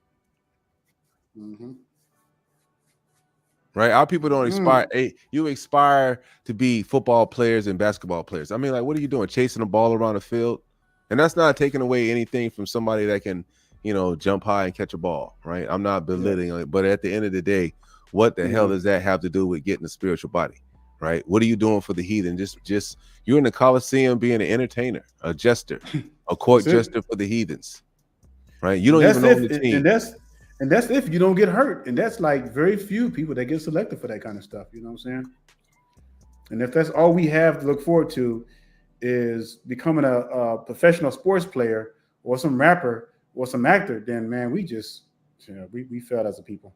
Right? Our people don't aspire. Hey, you aspire to be football players and basketball players. I mean, like, what are you doing? Chasing the ball around the field? And that's not taking away anything from somebody that can, you know, jump high and catch a ball, right? I'm not belittling it, but at the end of the day, what the hell does that have to do with getting a spiritual body, right? What are you doing for the heathen? Just you're in the Coliseum being an entertainer, a jester, a court jester for the heathens, right? You don't even own the team. And that's if you don't get hurt. And that's like very few people that get selected for that kind of stuff. You know what I'm saying? And if that's all we have to look forward to is becoming a professional sports player or some rapper or some actor, then man, we just, you know, we failed as a people.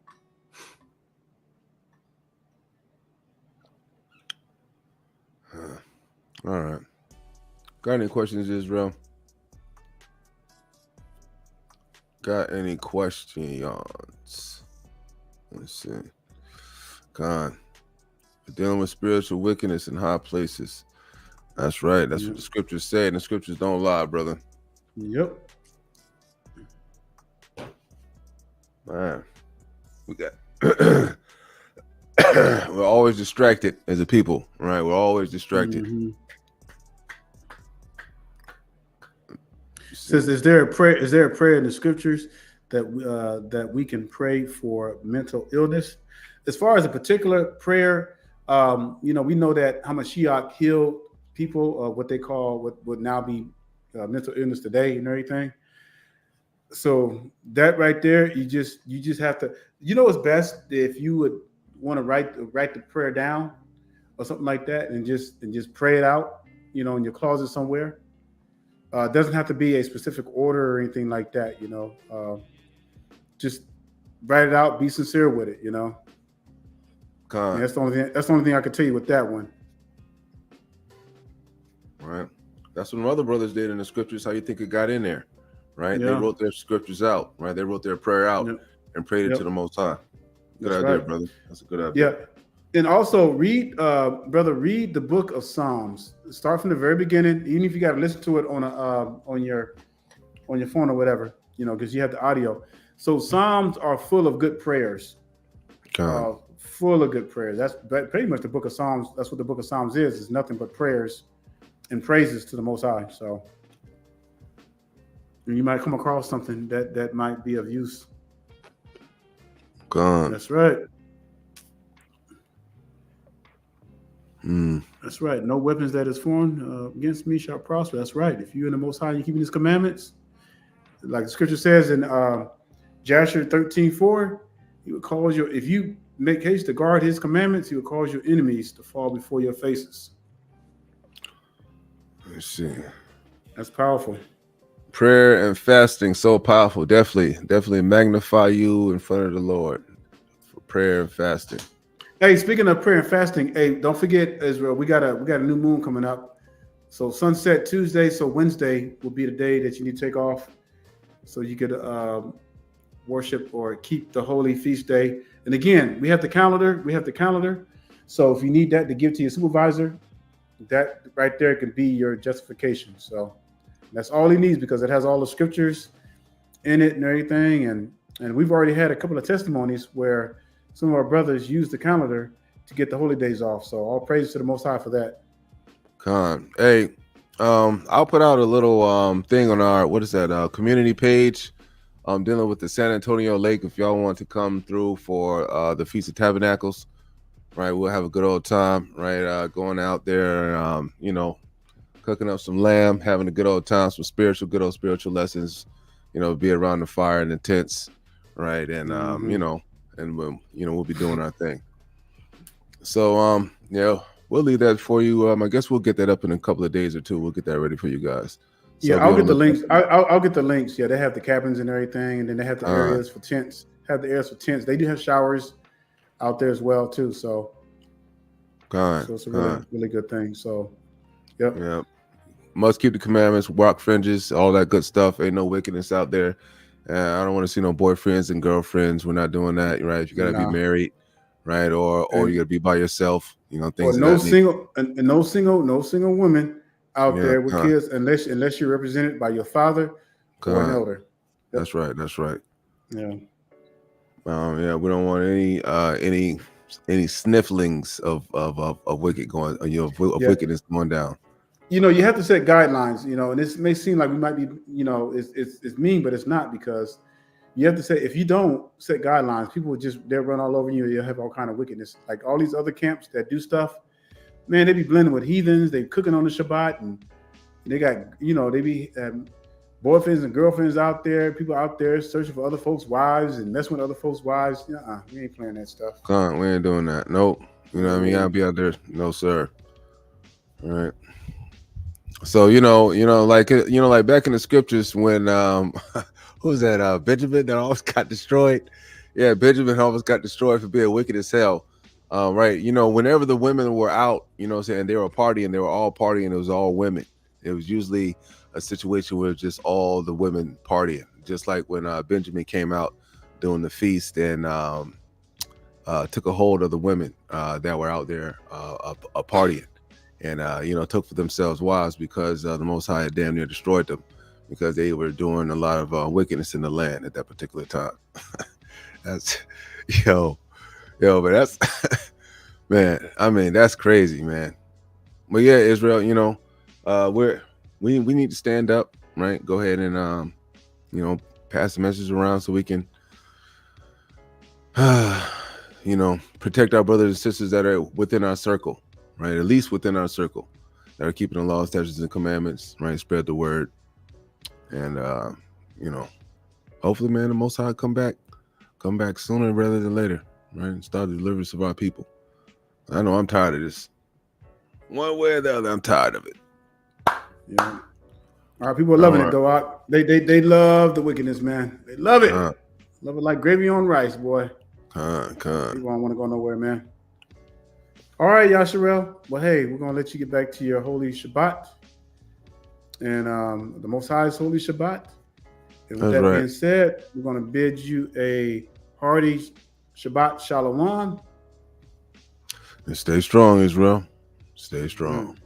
All right. Got any questions, Israel? Got any questions? Let's see. God. We're dealing with spiritual wickedness in high places. That's right. That's what the scriptures say, and the scriptures don't lie, brother. Yep. Man. We got we're always distracted as a people, right? We're always distracted. Says, is there a prayer in the scriptures that we can pray for mental illness? As far as a particular prayer, you know, we know that Hamashiach healed people, what they call what would now be mental illness today and everything. So that right there, you just have to, you know, it's best if you would want to write the prayer down or something like that and just pray it out, you know, in your closet somewhere. It doesn't have to be a specific order or anything like that, you know. Just write it out, be sincere with it, you know. And that's the only thing I can tell you with that one. Right. That's what other brothers did in the scriptures. How you think it got in there? Right? Yeah. They wrote their scriptures out, right? They wrote their prayer out and prayed it to the Most High. Good idea, brother. That's a good idea. Yeah. And also read the book of Psalms. Start from the very beginning, even if you got to listen to it on your phone or whatever, you know, because you have the audio. So Psalms are full of good prayers. Full of good prayers. That's pretty much the book of Psalms. That's what the book of Psalms is. It's nothing but prayers and praises to the Most High. So And you might come across something that might be of use. Gone. That's right. Mm. That's right. No weapons that is formed against me shall prosper. That's right. If you're in the Most High, you're keeping His commandments, like the Scripture says in Joshua 13:4, He will cause your. If you make haste to guard His commandments, He will cause your enemies to fall before your faces. Let's see. That's powerful. Prayer and fasting, so powerful. Definitely magnify you in front of the Lord for prayer and fasting. Hey, speaking of prayer and fasting, hey, don't forget, Israel, we got a new moon coming up. So sunset Tuesday, so Wednesday will be the day that you need to take off, so you could worship or keep the holy feast day. And again, we have the calendar. So if you need that to give to your supervisor, that right there can be your justification. So that's all he needs, because it has all the scriptures in it and everything. And we've already had a couple of testimonies where some of our brothers used the calendar to get the holy days off. So all praise to the Most High for that. Con. Hey, I'll put out a little thing on our community page. Dealing with the San Antonio Lake. If y'all want to come through for the Feast of Tabernacles, right? We'll have a good old time, right? Going out there, cooking up some lamb, having a good old time, some good old spiritual lessons, be around the fire in the tents, right? And we'll be doing our thing. So we'll leave that for you. I guess we'll get that up in a couple of days or two. We'll get that ready for you guys. So I'll get the links. I'll get the links. Yeah, they have the cabins and everything, and then they have the areas for tents. They do have showers out there as well too. So it's a really good thing. So, yep. Must keep the commandments, walk fringes, all that good stuff. Ain't no wickedness out there. I don't want to see no boyfriends and girlfriends. We're not doing that, right? You gotta be married, right? Or you gotta be by yourself. Things. Or no single women out there with kids, unless you're represented by your father or an elder. That's right. Yeah. We don't want any snifflings of wicked going, wickedness going down. You have to set guidelines, and this may seem like we might be, it's mean, but it's not, because you have to say, if you don't set guidelines, people will they'll run all over you. You'll have all kind of wickedness. Like all these other camps that do stuff, man, they be blending with heathens. They cooking on the Shabbat, and they got, they be boyfriends and girlfriends out there. People out there searching for other folks' wives and messing with other folks' wives. We ain't playing that stuff. We ain't doing that. Nope. You know what I mean? I'll be out there. No, sir. All right. So like back in the scriptures when who was that? Benjamin that almost got destroyed. Yeah, Benjamin almost got destroyed for being wicked as hell. Right. Whenever the women were out, saying they were partying, they were all partying. It was all women. It was usually a situation where it's just all the women partying. Just like when Benjamin came out doing the feast and took a hold of the women that were out there partying, and took for themselves wives, because the Most High had damn near destroyed them, because they were doing a lot of wickedness in the land at that particular time. That's but that's man, I mean, that's crazy, man. But yeah, Israel, we need to stand up, right? Go ahead and pass the message around so we can protect our brothers and sisters that are within our circle, right? At least within our circle, that are keeping the laws, statutes, and commandments, right? Spread the word. And hopefully, man, the Most High come back sooner rather than later, right? And start the deliverance of our people. I know I'm tired of this. One way or the other, I'm tired of it. Yeah. All right, people are loving it though. They love the wickedness, man. They love it. Love it like gravy on rice, boy. People don't want to go nowhere, man. All right, Yasharel. Well, hey, we're gonna let you get back to your holy Shabbat, and the Most High's holy Shabbat. And with that being said, we're gonna bid you a hearty Shabbat Shalom. And stay strong, Israel. Stay strong.